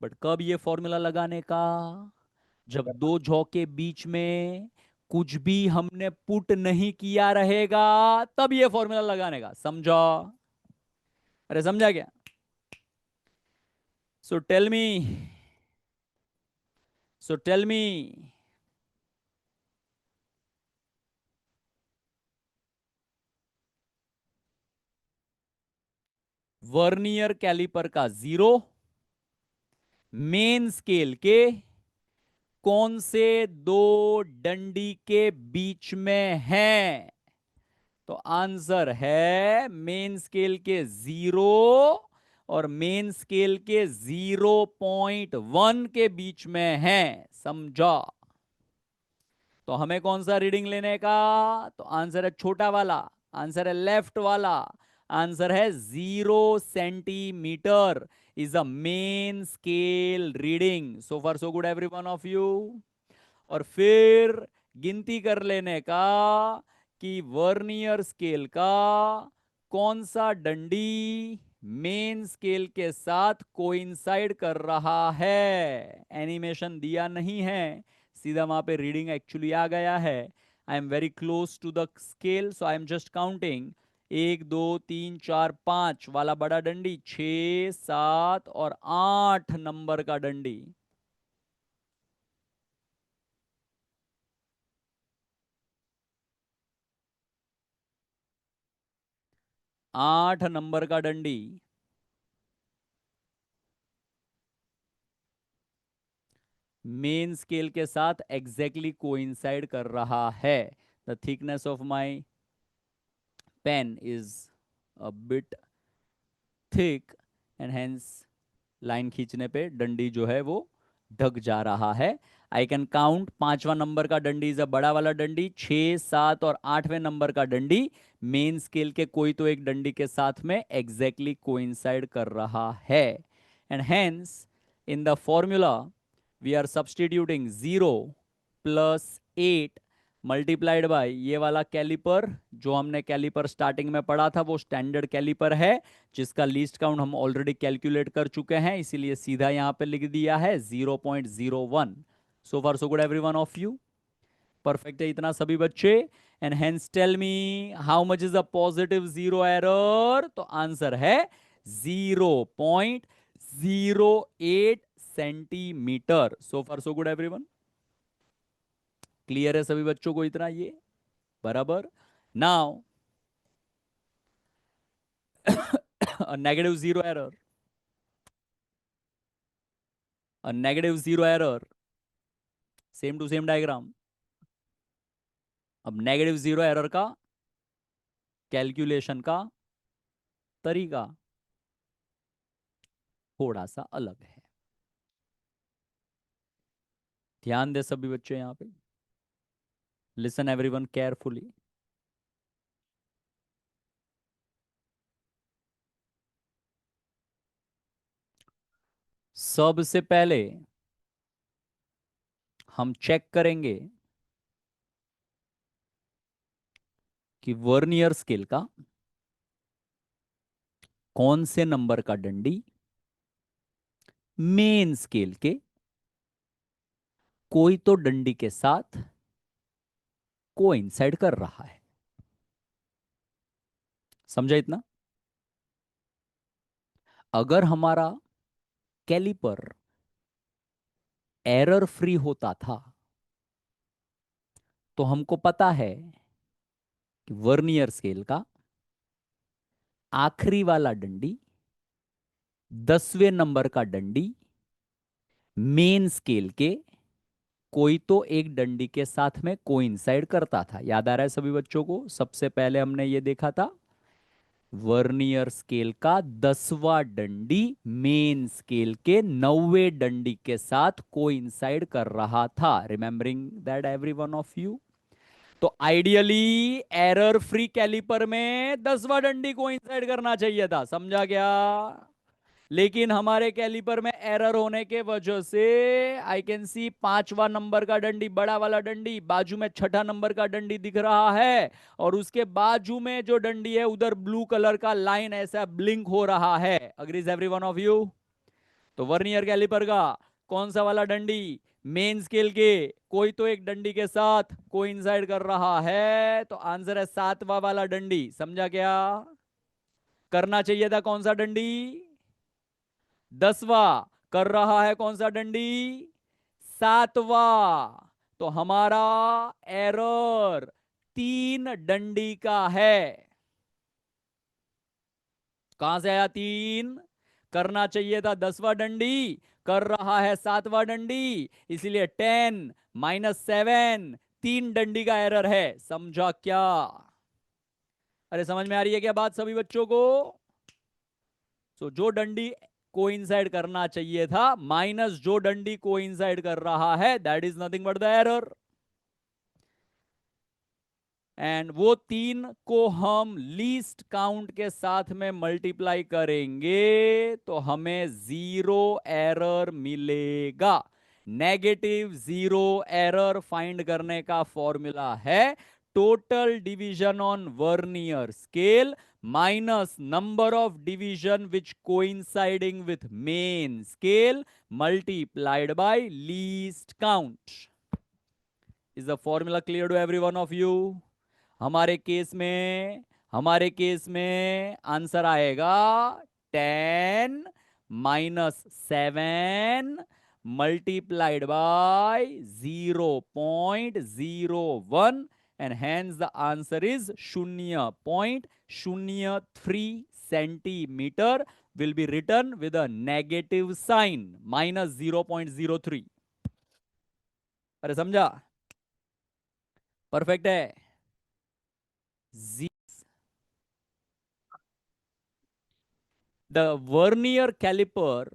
But कब ये फॉर्मूला लगाने का? जब दो जॉ के बीच में कुछ भी हमने पुट नहीं किया रहेगा तब ये फॉर्मूला लगाने का। समझा? अरे समझा क्या? So tell me, so tell me, vernier calliper का जीरो मेन स्केल के कौन से दो डंडी के बीच में है? तो आंसर है मेन स्केल के जीरो और मेन स्केल के 0.1 के बीच में है। समझा? तो हमें कौन सा रीडिंग लेने का? तो आंसर है छोटा वाला, आंसर है लेफ्ट वाला, आंसर है 0 centimetre is a main scale reading. So far so good every one of you? और फिर गिनती कर लेने का कि वर्नियर स्केल का कौन सा डंडी मेन स्केल के साथ कोइंसाइड कर रहा है। एनिमेशन दिया नहीं है, सीधा वहां पे रीडिंग एक्चुअली आ गया है। I am very close to the scale so I am just counting. 1 2 3 4 5 वाला बड़ा डंडी, 6 7 और 8 नंबर का डंडी। 8 नंबर का डंडी मेन स्केल के साथ एग्जैक्टली कोइंसाइड कर रहा है। The thickness of my pen is a bit thick and hence line खींचने पे डंडी जो है वो ढक जा रहा है. I can count. 5वां नंबर का डंडी इज अ बड़ा वाला डंडी. 6, 7 और 8वें नंबर का डंडी मेन स्केल के कोई तो एक डंडी के साथ में एग्जैक्टली कोइंसाइड कर रहा है. And hence in the formula we are substituting 0 + 8 multiplied by ये वाला कैलिपर. जो हमने कैलिपर स्टार्टिंग में पढ़ा था वो स्टैंडर्ड कैलिपर है जिसका लीस्ट काउंट हम ऑलरेडी कैलकुलेट कर चुके हैं, इसीलिए सीधा यहां पे लिख दिया है 0.01. So far so good everyone of you. Perfect है इतना सभी बच्चे. And hence tell me how much is a positive zero error. तो आंसर है 0.08 centimetre. So far so good everyone. Clear है सभी बच्चों को इतना ये बराबर. Now a negative zero error. A negative zero error. Same to same diagram. अब नेगेटिव जीरो एरर का कैलकुलेशन का तरीका थोड़ा सा अलग है. ध्यान दे सभी बच्चे यहां पे. Listen everyone carefully. सबसे पहले हम चेक करेंगे कि वर्नियर स्केल का कौन से नंबर का डंडी मेन स्केल के कोई तो डंडी के साथ कोइंसाइड कर रहा है. समझा इतना. अगर हमारा कैलिपर एरर फ्री होता था तो हमको पता है कि वर्नियर स्केल का आखिरी वाला डंडी 10वें नंबर का डंडी मेन स्केल के कोई तो एक डंडी के साथ में कोइंसाइड करता था. याद आ रहा है सभी बच्चों को. सबसे पहले हमने ये देखा था वर्नियर स्केल का 10वां डंडी मेन स्केल के 9वें डंडी के साथ कोइंसाइड कर रहा था. Remembering that every one of you. तो आइडियली एरर फ्री कैलिपर में 10वां डंडी कोइंसाइड करना चाहिए था. समझा क्या. लेकिन हमारे कैलिपर में एरर होने के वजह से आई कैन सी 5वां नंबर का डंडी बड़ा वाला डंडी बाजू में 6ठा नंबर का डंडी दिख रहा है और उसके बाजू में जो डंडी है उधर ब्लू कलर का लाइन ऐसा ब्लिंक हो रहा है. Agrees every one of you. तो वर्नियर कैलिपर का कौन सा वाला डंडी मेन स्केल के कोई तो एक डंडी के साथ कोइंसाइड कर रहा है. तो आंसर है 7वां वाला डंडी. समझा क्या. करना चाहिए था कौन सा डंडी 10वां. कर रहा है कौन सा डंडी 7वां. तो हमारा एरर 3 डंडी का है. कहां से आया 3. करना चाहिए था 10वां डंडी कर रहा है 7वां डंडी इसीलिए 10 - 7 3 डंडी का एरर है. समझा क्या. अरे समझ में आ रही है क्या बात सभी बच्चों को. जो डंडी कोइंसाइड करना चाहिए था माइनस जो डंडी कोइंसाइड कर रहा है that is nothing but the error. And वो 3 को हम लीस्ट काउंट के साथ में मल्टीप्लाई करेंगे तो हमें 0 एरर मिलेगा. नेगेटिव 0 एरर फाइंड करने का फॉर्मूला है total division on vernier scale minus number of division which coinciding with main scale multiplied by least count. Is the formula clear to every one of you? हमारे केस में आंसर आएगा 10 - 7 multiplied by 0.01 and hence the answer is 0.03 centimeter will be written with a negative sign -0.03. अरे समझा. परफेक्ट है. the vernier caliper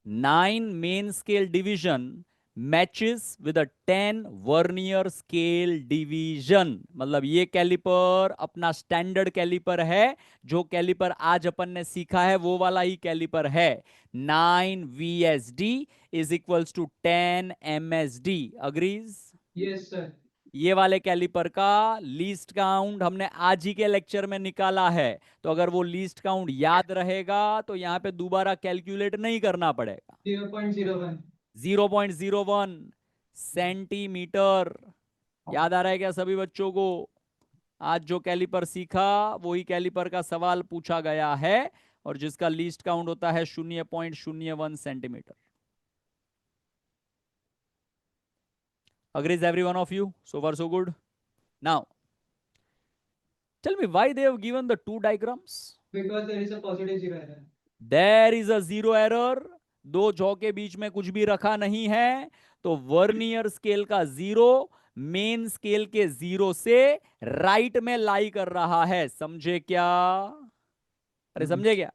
9 main scale division matches with a 10 vernier scale division. मतलब ये कैलिपर अपना स्टैंडर्ड कैलिपर है, जो कैलिपर आज अपन ने सीखा है वो वाला ही कैलिपर है. 9 VSD is equals to 10 MSD. Agrees? Yes, sir. ये वाले कैलिपर का लीस्ट काउंट हमने आज ही के लेक्चर में निकाला है, तो अगर वो लीस्ट काउंट याद रहेगा तो यहाँ पे दोबारा कैलकुलेट नहीं करना पड़ेगा. 0.01. 0.01 सेंटीमीटर. याद आ रहा है क्या सभी बच्चों को? आज जो कैलिपर सीखा वही कैलिपर का सवाल पूछा गया है, और जिसका लीस्ट काउंट होता है 0.01 centimetre. Agrees every one of you? So far so good. Now tell me why they have given the two diagrams. Because there is a positive zero error. There is a zero error. दो जॉ के बीच में कुछ भी रखा नहीं है, तो वर्नियर स्केल का जीरो मेन स्केल के जीरो से राइट में लाई कर रहा है. समझे क्या? अरे समझे क्या?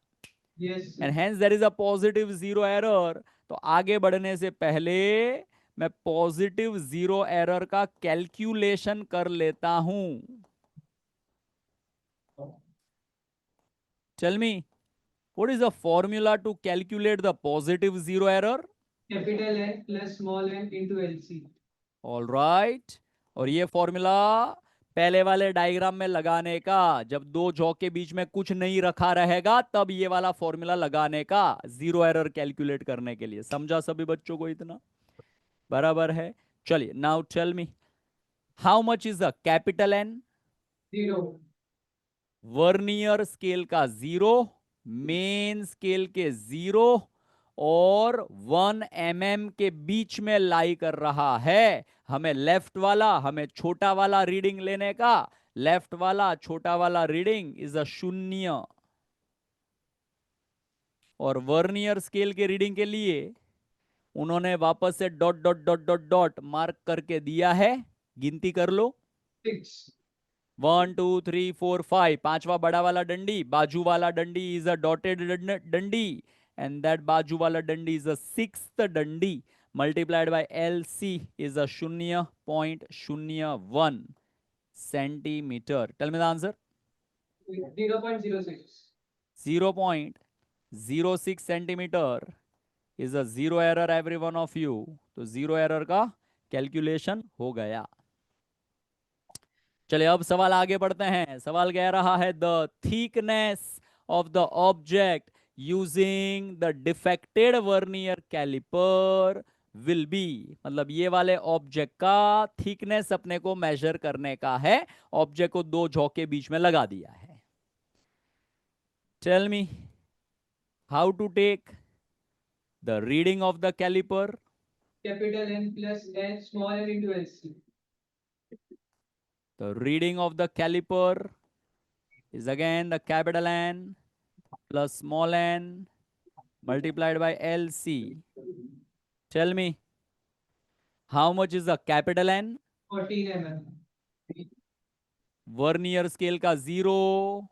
Yes, sir. And hence there is a positive zero error. तो आगे बढ़ने से पहले मैं पॉजिटिव जीरो एरर का कैलकुलेशन कर लेता हूं. Tell me, what is the formula to calculate the positive zero error? Capital N plus small n into LC. All right. और ये फॉर्मूला पहले वाले डायग्राम में लगाने का, जब दो जॉ के बीच में कुछ नहीं रखा रहेगा तब ये वाला फॉर्मूला लगाने का जीरो एरर कैलकुलेट करने के लिए. समझा सभी बच्चों को? इतना बराबर है. चलिए, now tell me how much is the capital N? 0. Vernier scale का जीरो, मेन स्केल के जीरो और 1 mm के बीच में लाई कर रहा है. हमें लेफ्ट वाला, हमें छोटा वाला रीडिंग लेने का. लेफ्ट वाला छोटा वाला रीडिंग इज अ 0, और वर्नियर स्केल के रीडिंग के लिए उन्होंने वापस से dot dot dot dot dot mark करके दिया है. गिनती कर लो. 6. 1 2 3 4 5. पांचवा बड़ा वाला डंडी, बाजू वाला डंडी इज अ डॉटेड डंडी, एंड दैट बाजू वाला डंडी इज अ सिक्स्थ डंडी. Multiplied by LC is a 0.01 centimetre. Tell me the answer. 0.06. 0.06 centimetre is a zero error every one of you. तो जीरो एरर का कैलकुलेशन हो गया. चलिए अब सवाल आगे बढ़ते हैं. सवाल कह रहा है the thickness of the object using the defected vernier caliper will be. मतलब ये वाले ऑब्जेक्ट का थिकनेस अपने को मेजर करने का है. ऑब्जेक्ट को दो जॉ के बीच में लगा दिया है. Tell me how to take the reading of the caliper. Capital N plus n small n into LC. The reading of the caliper is again the capital N plus small n multiplied by LC. Tell me, how much is the capital N? 14 mm. Vernier scale का जीरो,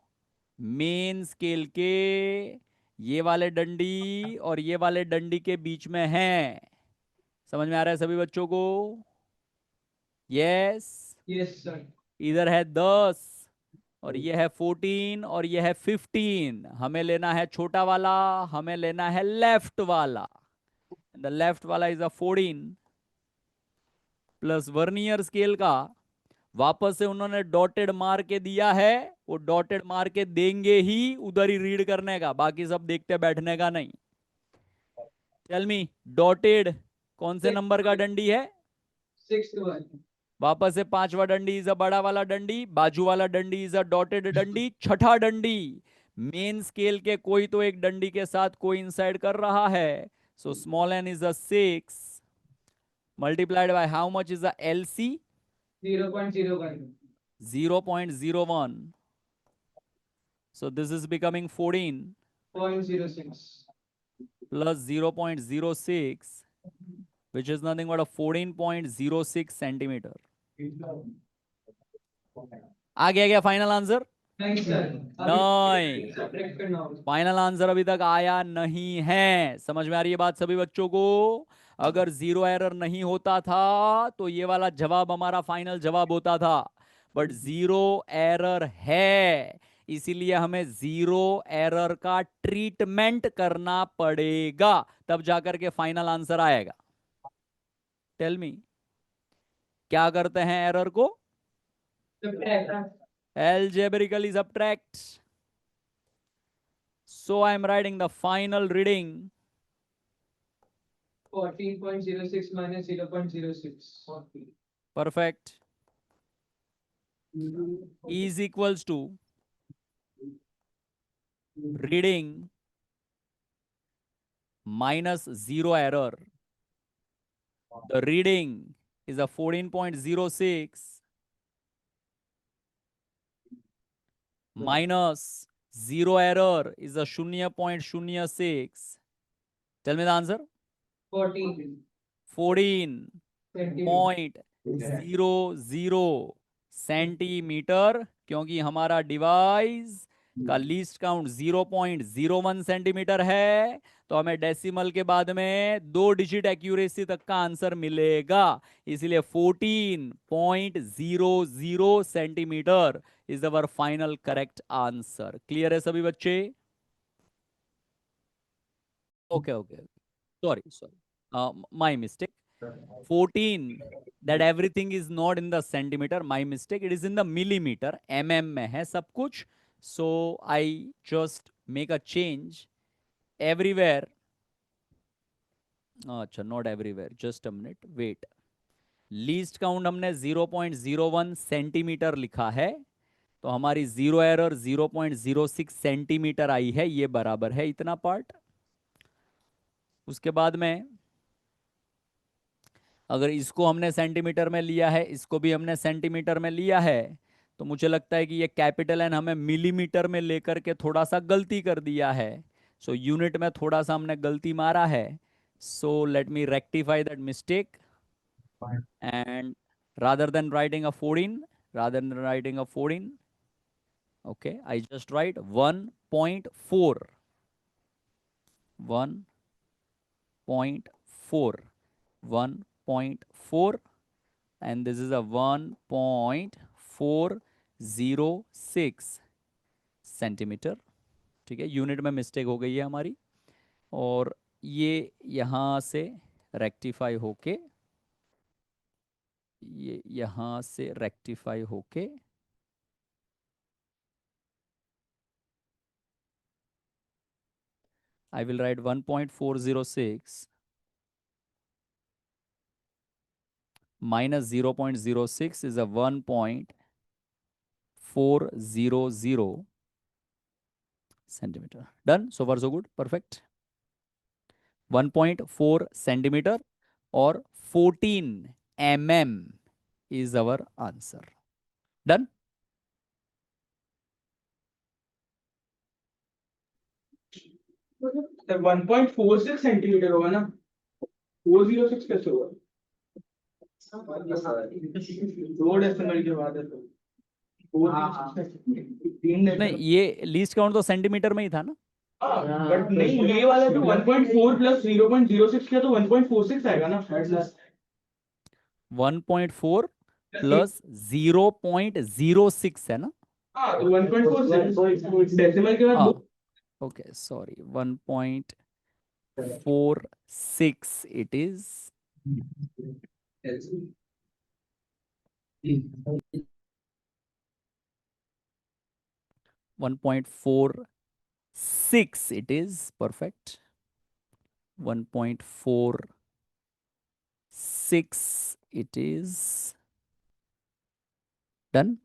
मेन स्केल के ये वाले डंडी और ये वाले डंडी के बीच में है. समझ में आ रहा है सभी बच्चों को? यस. Yes, sir. इधर है 10 और ये है 14 और ये है 15. हमें लेना है छोटा वाला, हमें लेना है लेफ्ट वाला. द लेफ्ट वाला is a 14 plus vernier scale का वापस से उन्होंने डॉटेड मार के दिया है. वो डॉटेड मार के देंगे ही उधर ही रीड करने का, बाकी सब देखते बैठने का नहीं. टेल मी, डॉटेड कौन से नंबर का डंडी है? 6th one. वापस से पांचवा डंडी इज अ बड़ा वाला डंडी, बाजू वाला डंडी इज अ डॉटेड डंडी, छठा डंडी मेन स्केल के कोई तो एक डंडी के साथ कोइंसाइड कर रहा है. So small n is a 6 multiplied by how much is the LC? 0.01. 0.01. So this is becoming 14 0.06. plus 0.06, which is nothing but a 14.06 centimeter. आ गया क्या फाइनल आंसर? नहीं सर, नहीं। सब्ट्रैक्ट करना होगा। फाइनल आंसर अभी तक आया नहीं है। समझ में आ रही है बात सभी बच्चों को? अगर जीरो एरर नहीं होता था तो ये वाला जवाब हमारा फाइनल जवाब होता था, बट जीरो एरर है, इसीलिए हमें जीरो एरर का ट्रीटमेंट करना पड़ेगा, तब जाकर के फाइनल आंसर आएगा। टेल मी, क्या करते हैं एरर को? Subtract. Algebraically subtract. So I am writing the final reading. 14.06 minus 0.06. Perfect. Is equals to reading minus zero error. The reading is a 14.06 minus zero error is a 0.06. Tell me the answer. 14.00 centimetre, क्योंकि हमारा डिवाइस का लीस्ट काउंट 0.01 सेंटीमीटर है, तो हमें डेसिमल के बाद में 2 डिजिट एक्यूरेसी तक का आंसर मिलेगा, इसीलिए 14.00 centimetre is our final correct answer. Clear है सभी बच्चे? Okay okay, sorry, my mistake. 14, that everything is not in the centimeter, my mistake, it is in the millimeter, mm में है सब कुछ, so I just make a change everywhere. अच्छा, not everywhere, just a minute, wait. Least count हमने 0.01 सेंटीमीटर लिखा है, तो हमारी जीरो एरर 0.06 सेंटीमीटर आई है, ये बराबर है इतना पार्ट। उसके बाद में अगर इसको हमने सेंटीमीटर में लिया है, इसको भी हमने सेंटीमीटर में लिया है, तो मुझे लगता है कि ये कैपिटल एन हमें मिलीमीटर में लेकर के थोड़ा सा गलती कर दिया है, सो यूनिट में थोड़ा सा हमने गलती मारा है, so let me rectify that mistake, and rather than writing a 14, okay, I just write 1.4, 1.4, and this is a 1.406 centimetre. ठीक है, यूनिट में मिस्टेक हो गई है हमारी, और ये यहाँ से रेक्टिफाई होके, ये यहाँ से रेक्टिफाई होके I will write 1.406 minus 0.06 is a 1.400 centimeter. Done? So far so good. Perfect. 1.4 centimeter or 14 mm is our answer. Done? Sir 1.46 centimetre होगा ना, 406 कैसे होगा? दो डेसिमल के बाद है तो नहीं, ये लीस्ट काउंट तो सेंटीमीटर में ही था ना। बट नहीं, ये वाला तो 1.4 प्लस 0.06 किया तो 1.46 आएगा ना। 1.4 प्लस 0.06 है ना। हाँ, तो 1.46 डेसिमल के बाद हाँ, okay, sorry, 1.46 it is। 1.46 it is, perfect। 1.46 it is, done।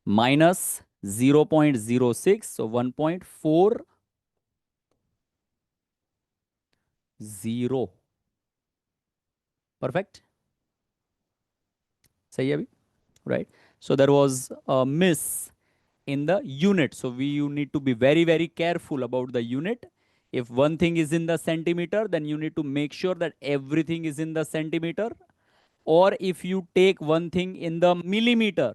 Minus 0.06, so 1.40, perfect। सही है अभी, right? So there was a miss in the unit, so you need to be very careful about the unit. If one thing is in the centimeter, then you need to make sure that everything is in the centimeter, or if you take one thing in the millimeter,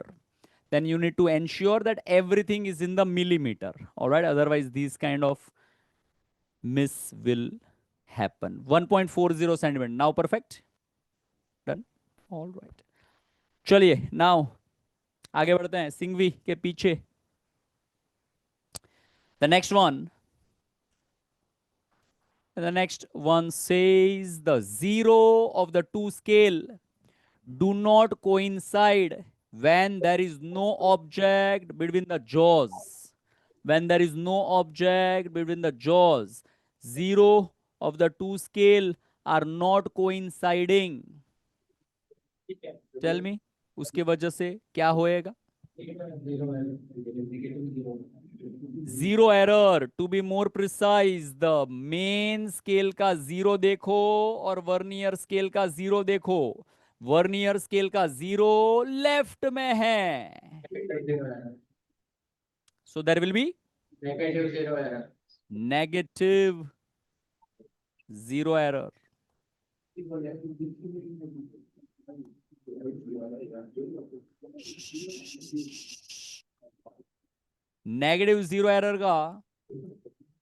then you need to ensure that everything is in the millimeter. All right, otherwise these kind of miss will happen. 1.40 centimeter. Now perfect. Done. All right. चलिए now आगे बढ़ते हैं सिंघवी के पीछे. The next one says the zero of the two scale do not coincide when there is no object between the jaws. When there is no object between the jaws, zero of the two scale are not coinciding. Tell me, उसके वजह से क्या होएगा? Zero error. To be more precise, the main scale का जीरो देखो और वर्नियर स्केल का जीरो देखो. वर्नियर स्केल का जीरो लेफ्ट में है, so there will be negative zero error. Negative zero error का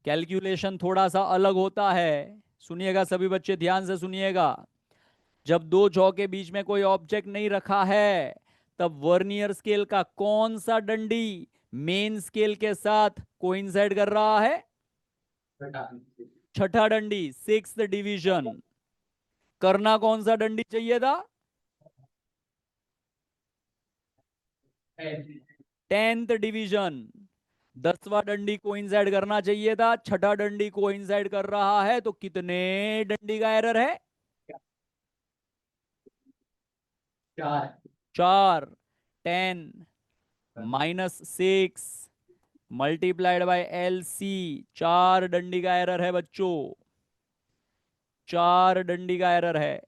कैलकुलेशन थोड़ा सा अलग होता है. सुनिएगा सभी बच्चे, ध्यान से सुनिएगा. जब दो जॉ के बीच में कोई ऑब्जेक्ट नहीं रखा है, तब वर्नियर स्केल का कौन सा डंडी मेन स्केल के साथ कोइंसाइड कर रहा है? छठा डंडी, 6th डिवीजन. करना कौन सा डंडी चाहिए था? 10th division. 10वां डंडी कोइंसाइड करना चाहिए था, छठा डंडी कोइंसाइड कर रहा है, तो कितने डंडी का एरर है? 4. 10 -6 मल्टीप्लाइड बाय LC. 4 डंडी का एरर है बच्चों, 4 डंडी का एरर है.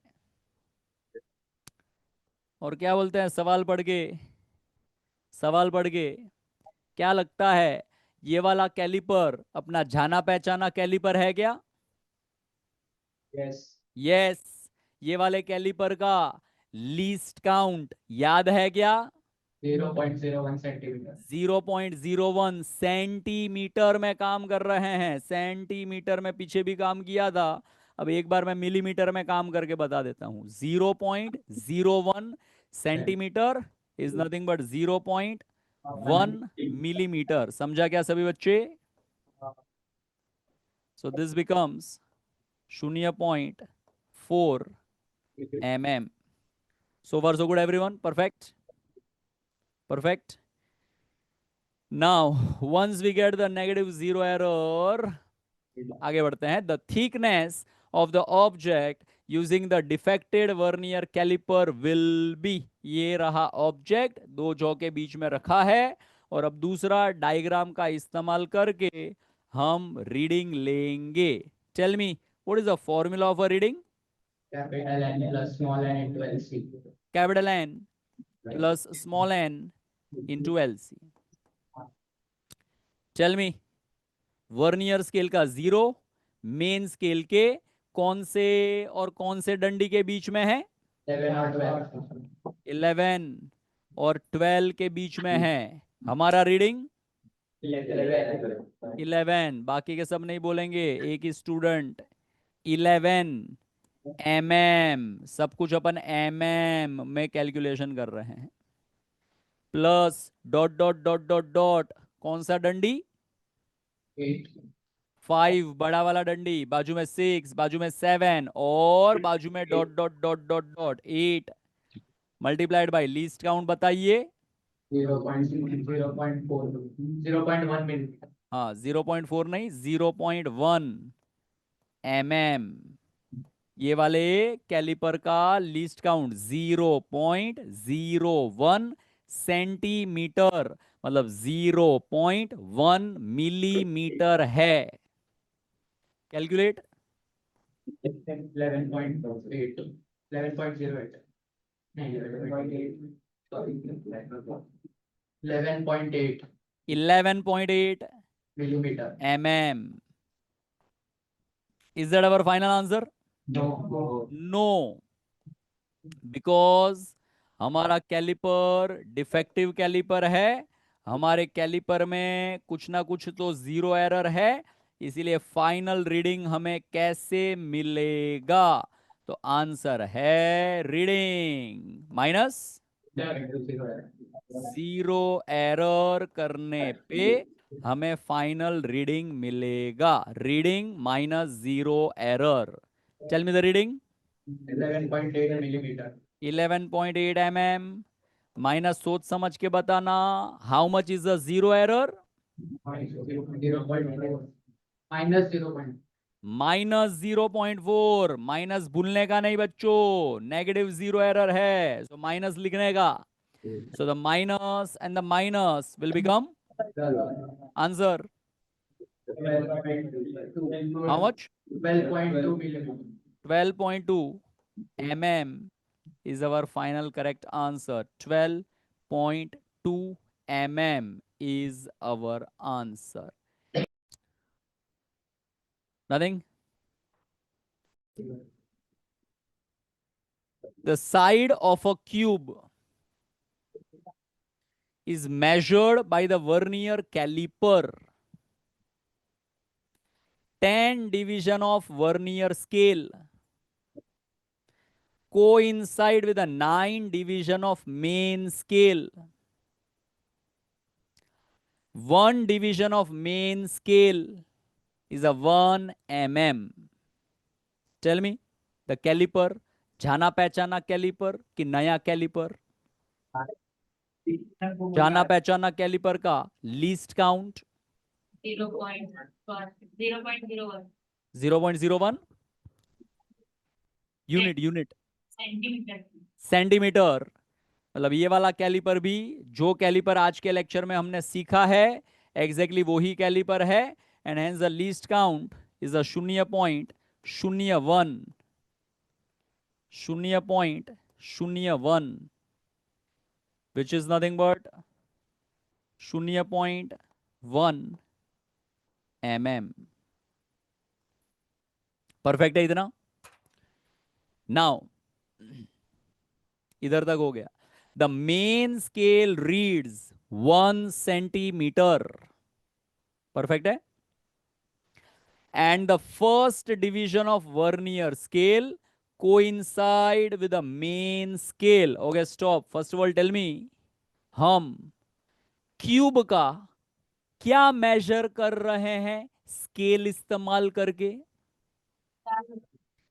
और क्या बोलते हैं सवाल पढ़ के? सवाल पढ़ के क्या लगता है, ये वाला कैलिपर अपना जाना पहचाना कैलिपर है क्या? यस. ये वाले कैलिपर का लीस्ट काउंट याद है क्या? 0.01 सेंटीमीटर. 0.01 सेंटीमीटर में काम कर रहे हैं. सेंटीमीटर में पीछे भी काम किया था, अब एक बार मैं मिलीमीटर में काम करके बता देता हूं. 0.01 centimetre is nothing but 0.1 millimetre. समझा क्या सभी बच्चे? So this becomes 0.4 mm. So far so good everyone. Perfect. Perfect. Now once we get the negative zero error, आगे बढ़ते हैं. The thickness of the object using the defected vernier caliper will be, ये रहा ऑब्जेक्ट, दो जॉ के बीच में रखा है, और अब दूसरा डायग्राम का इस्तेमाल करके हम रीडिंग लेंगे. Tell me, what is the formula of a reading? Capital N plus small n into LC. Capital N plus small n into LC. Tell me, vernier scale का 0 मेन स्केल के कौन से और कौन से डंडी के बीच में है? 11 और 12 के बीच में है. हमारा रीडिंग 11. बाकी के सब नहीं बोलेंगे, एक ही स्टूडेंट. 11 mm, सब कुछ अपन mm में कैलकुलेशन कर रहे हैं. Plus dot dot dot dot dot, कौन सा डंडी? 5 बड़ा वाला डंडी, बाजू में 6, बाजू में 7 और बाजू में dot dot dot dot dot 8 multiplied bye least count बताइए. 0.1 मिलीमीटर. हाँ, 0.4 नहीं, 0.1 mm. ये वाले कैलिपर का लीस्ट काउंट 0.01 सेंटीमीटर, मतलब 0.1 मिलीमीटर है. कैलकुलेट. 11.08. 11.08. नहीं, 11.8. Sorry. 11.8 11.8 millimeter. mm. Is that our final answer? No. No, because हमारा कैलिपर डिफेक्टिव कैलिपर है, हमारे कैलिपर में कुछ ना कुछ तो जीरो एरर है, इसीलिए फाइनल रीडिंग हमें कैसे मिलेगा? तो आंसर है रीडिंग माइनस जीरो एरर करने पे हमें फाइनल रीडिंग मिलेगा। Reading minus zero error. Tell me the reading. 11.8 millimetre. 11.8 mm minus सोच समझ के बताना। How much is the zero error? Minus 0. Minus 0.4। Minus भूलने का नहीं बच्चों, नेगेटिव जीरो एरर है, सो माइनस लिखने का। So the minus and the minus will become answer. How much? 12.2 millimetre. 12.2 mm is our final correct answer. 12.2 mm is our answer. Nothing? The side of a cube is measured by the vernier caliper. 10 division of vernier scale coincide with the 9 division of main scale. 1 division of main scale is a 1 mm. Tell me, the caliper, जाना पहचाना कैलिपर कि नया कैलिपर? जाना पहचाना कैलिपर का लीस्ट काउंट 0.01 यूनिट सेंटीमीटर। मतलब ये वाला कैलिपर भी, जो कैलिपर आज के लेक्चर में हमने सीखा है, एग्जैक्टली वही कैलिपर है। And hence the least count is a 0.01 0.01 which is nothing but 0.1 mm. Perfect है इतना? नाउ इधर तक हो गया। The main scale reads 1 centimetre. Perfect है। And the first division of vernier scale coincide with the main scale. Okay stop. First of all tell me, हम क्यूब का क्या मेजर कर रहे हैं स्केल इस्तेमाल करके?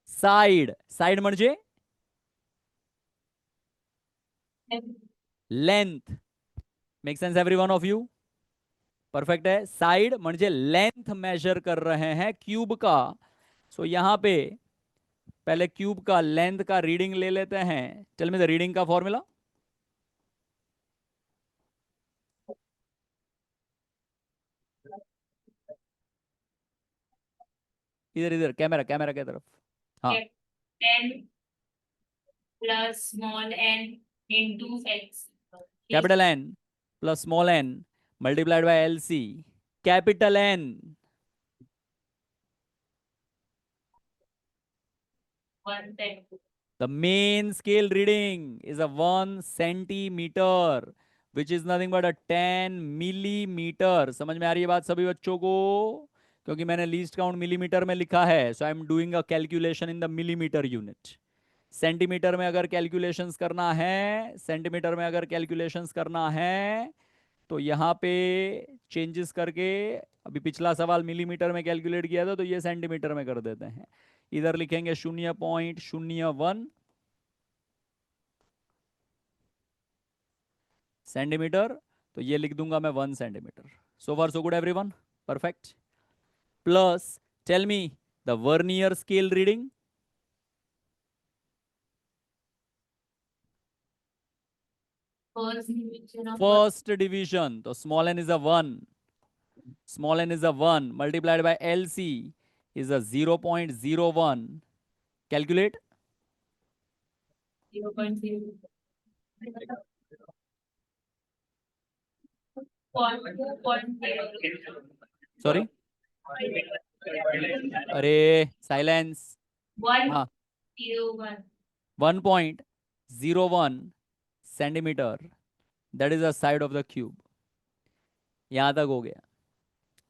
साइड म्हणजे length. Make sense every one of you? Perfect है। साइड म्हणजे लेंथ मेजर कर रहे हैं क्यूब का। सो यहां पे पहले क्यूब का लेंथ का रीडिंग ले लेते हैं। टेल मी द रीडिंग का फॉर्मूला। इधर इधर कैमरा की तरफ। हाँ, 10 plus small n into x. Capital N plus small N multiplied by L C capital N. 110. The main scale reading is a 1 centimeter, which is nothing but a 10 millimeter. समझ में आ रही है बात सभी बच्चों को? क्योंकि मैंने लीस्ट काउंट मिलीमीटर में लिखा है, so I am doing a calculation in the millimetre unit. Centimetre में अगर कैलकुलेशंस करना है, सेंटीमीटर में अगर कैलकुलेशंस करना है, तो यहाँ पे चेंजेस करके, अभी पिछला सवाल मिलीमीटर में कैलकुलेट किया था, तो ये सेंटीमीटर में कर देते हैं। इधर लिखेंगे 0.01 सेंटीमीटर, तो ये लिख दूंगा मैं 1 centimetre. So far so good everyone, perfect. Plus tell me the vernier scale reading. First division of first division, तो small n is a 1, small n is a 1 multiplied by L C is a 0.01। Calculate. 0.0. Sorry, अरे साइलेंस। हाँ, 101. 1.01 centimetre, that is the side of the cube. यहां तक हो गया,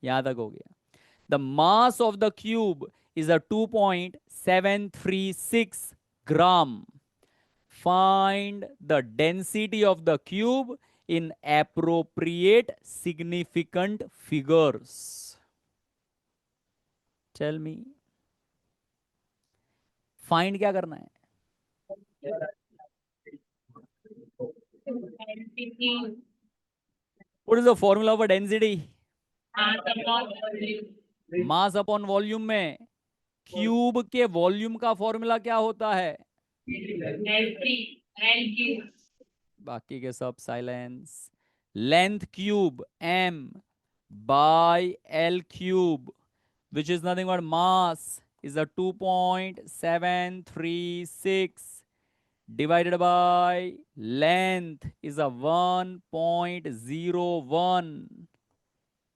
यहां तक हो गया। The mass of the cube is a 2.736 gram. Find the density of the cube in appropriate significant figures. Tell me. Find क्या करना है? density What is the formula for density? mass upon volume. Mass upon volume में क्यूब के वॉल्यूम का फॉर्मूला क्या होता है? L3 L cube बाकी के सब silence. Length cube m by l cube, which is nothing but mass, is a 2.736 divided by length is a 1.01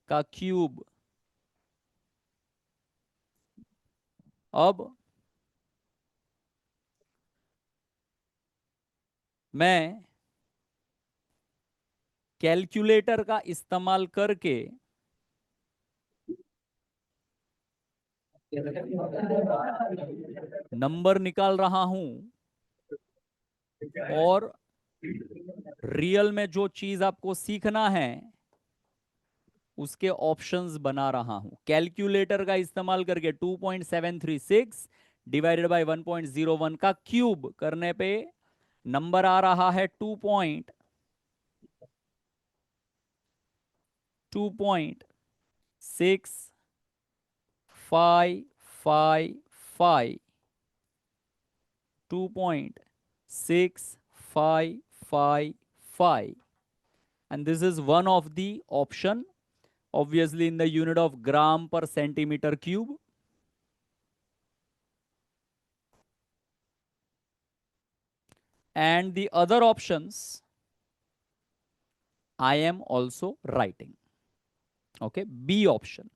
का क्यूब। अब मैं कैलकुलेटर का इस्तेमाल करके नंबर निकाल रहा हूं और रियल में जो चीज आपको सीखना है उसके ऑप्शंस बना रहा हूं। कैलकुलेटर का इस्तेमाल करके 2.736 डिवाइडेड बाय 1.01 का क्यूब करने पे नंबर आ रहा है 2.6555 2.6555 and this is one of the option, obviously in the unit of gram per centimeter cube. And the other options I am also writing. Okay, B option.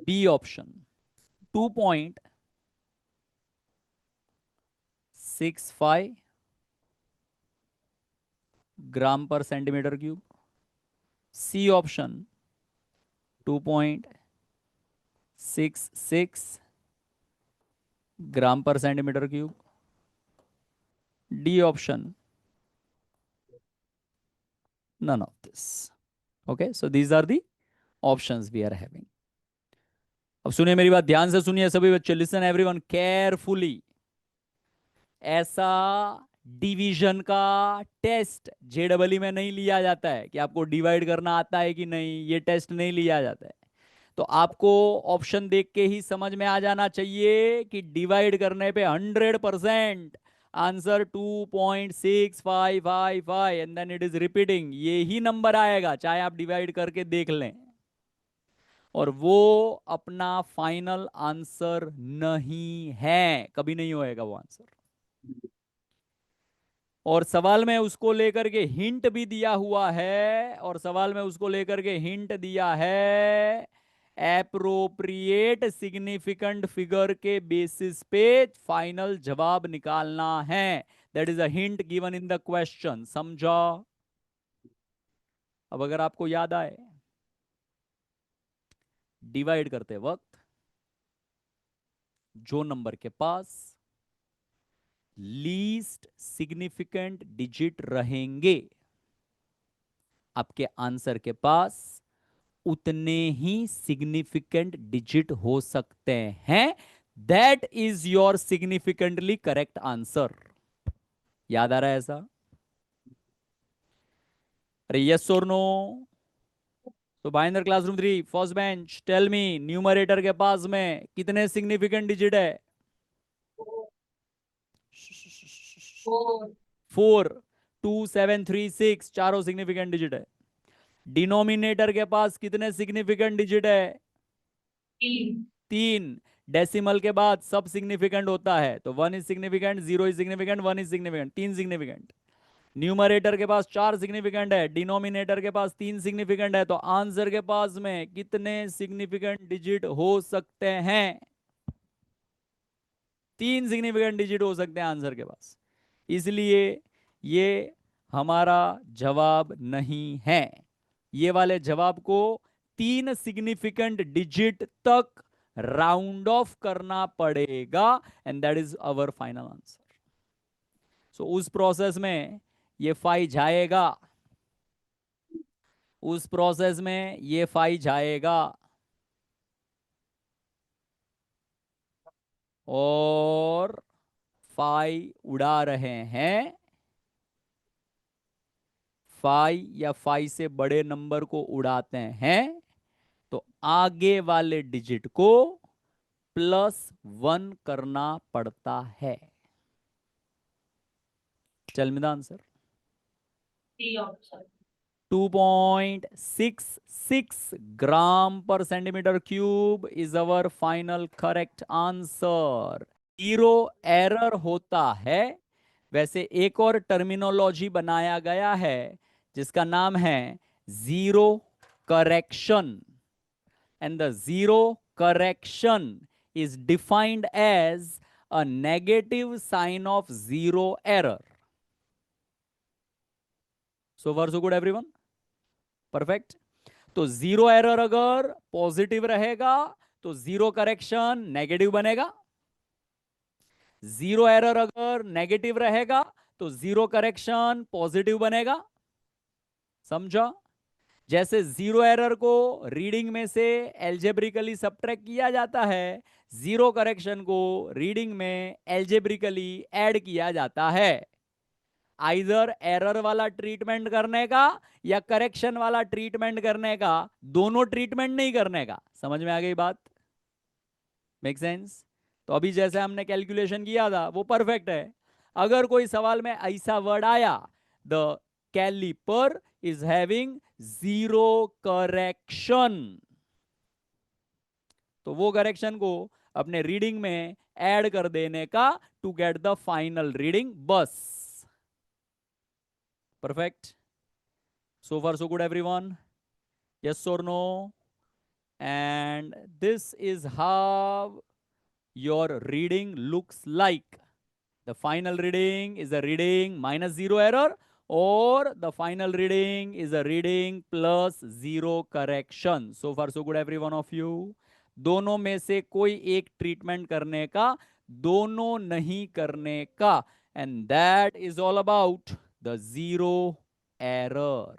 B option 2.65 gram per centimeter cube. C option 2.66 gram per centimeter cube. D option none of this. Okay, so these are the options we are having. अब सुनिए मेरी बात ध्यान से सुनिए सभी बच्चे, लिसन एवरीवन केयरफुली। ऐसा डिवीजन का टेस्ट जेडबलई में नहीं लिया जाता है कि आपको डिवाइड करना आता है कि नहीं, ये टेस्ट नहीं लिया जाता है। तो आपको ऑप्शन देख के ही समझ में आ जाना चाहिए कि डिवाइड करने पे 100% answer 2.6555 and then it is repeating, ये ही नंबर आएगा चाहे आप डिवाइड करके देख लें। और वो अपना फाइनल आंसर नहीं है, कभी नहीं होएगा वो आंसर। और सवाल में उसको लेकर के हिंट भी दिया हुआ है, और सवाल में उसको लेकर के हिंट दिया है एप्रोप्रिएट सिग्निफिकेंट फिगर के बेसिस पे फाइनल जवाब निकालना है। That is a hint given in the question, समझा? अब अगर आपको याद आए, डिवाइड करते वक्त जो नंबर के पास लीस्ट सिग्निफिकेंट डिजिट रहेंगे, आपके आंसर के पास उतने ही सिग्निफिकेंट डिजिट हो सकते हैं। That is your significantly correct answer. याद आ रहा है ऐसा? अरे यस और नो? तो Bhayandar classroom 3 first bench, tell me, numerator के पास में कितने सिग्निफिकेंट डिजिट है? 4 2 7 3 6 चारों सिग्निफिकेंट डिजिट है। डिनोमिनेटर के पास कितने सिग्निफिकेंट डिजिट है? 3। डेसिमल के बाद सब सिग्निफिकेंट होता है, तो 1 is significant, 0 is significant, 1 is significant, 3 significant. Numerator के पास 4 सिग्निफिकेंट है, डिनोमिनेटर के पास 3 सिग्निफिकेंट है, तो आंसर के पास में कितने सिग्निफिकेंट डिजिट हो सकते हैं? 3 सिग्निफिकेंट डिजिट हो सकते हैं आंसर के पास। इसलिए ये हमारा जवाब नहीं है। ये वाले जवाब को 3 सिग्निफिकेंट डिजिट तक राउंड ऑफ करना पड़ेगा and that is our final answer. So उस प्रोसेस में ये 5 जाएगा, उस प्रोसेस में ये 5 जाएगा और 5 उड़ा रहे हैं। 5 या 5 से बड़े नंबर को उड़ाते हैं तो आगे वाले डिजिट को +1 करना पड़ता है। चल me the answer C option. 2.66 ग्राम पर centimetre cube is our final correct answer. 0 error होता है। वैसे एक और टर्मिनोलॉजी बनाया गया है जिसका नाम है zero correction, and the zero correction is defined as a negative sign of zero error. So far so good everyone? Perfect. तो जीरो एरर अगर पॉजिटिव रहेगा तो जीरो करेक्शन नेगेटिव बनेगा। जीरो एरर अगर नेगेटिव रहेगा तो जीरो करेक्शन पॉजिटिव बनेगा। समझा? जैसे जीरो एरर को रीडिंग में से एल्जेब्रिकली सब्ट्रैक्ट किया जाता है, जीरो करेक्शन को रीडिंग में एल्जेब्रिकली ऐड किया जाता है। आइदर एरर वाला ट्रीटमेंट करने का या करेक्शन वाला ट्रीटमेंट करने का, दोनों ट्रीटमेंट नहीं करने का। समझ में आ गई बात? Make sense? तो अभी जैसे हमने कैलकुलेशन किया था वो परफेक्ट है। अगर कोई सवाल में ऐसा वर्ड आया, the caliper is having zero correction, तो वो करेक्शन को अपने रीडिंग में ऐड कर देने का to get the final reading, बस। Perfect. So far so good everyone? Yes or no? And this is how your reading looks like. The final reading is a reading minus zero error, or the final reading is a reading plus zero correction. So far so good every one of you? दोनों में से कोई एक ट्रीटमेंट करने का, दोनों नहीं करने का, and that is all about the zero error.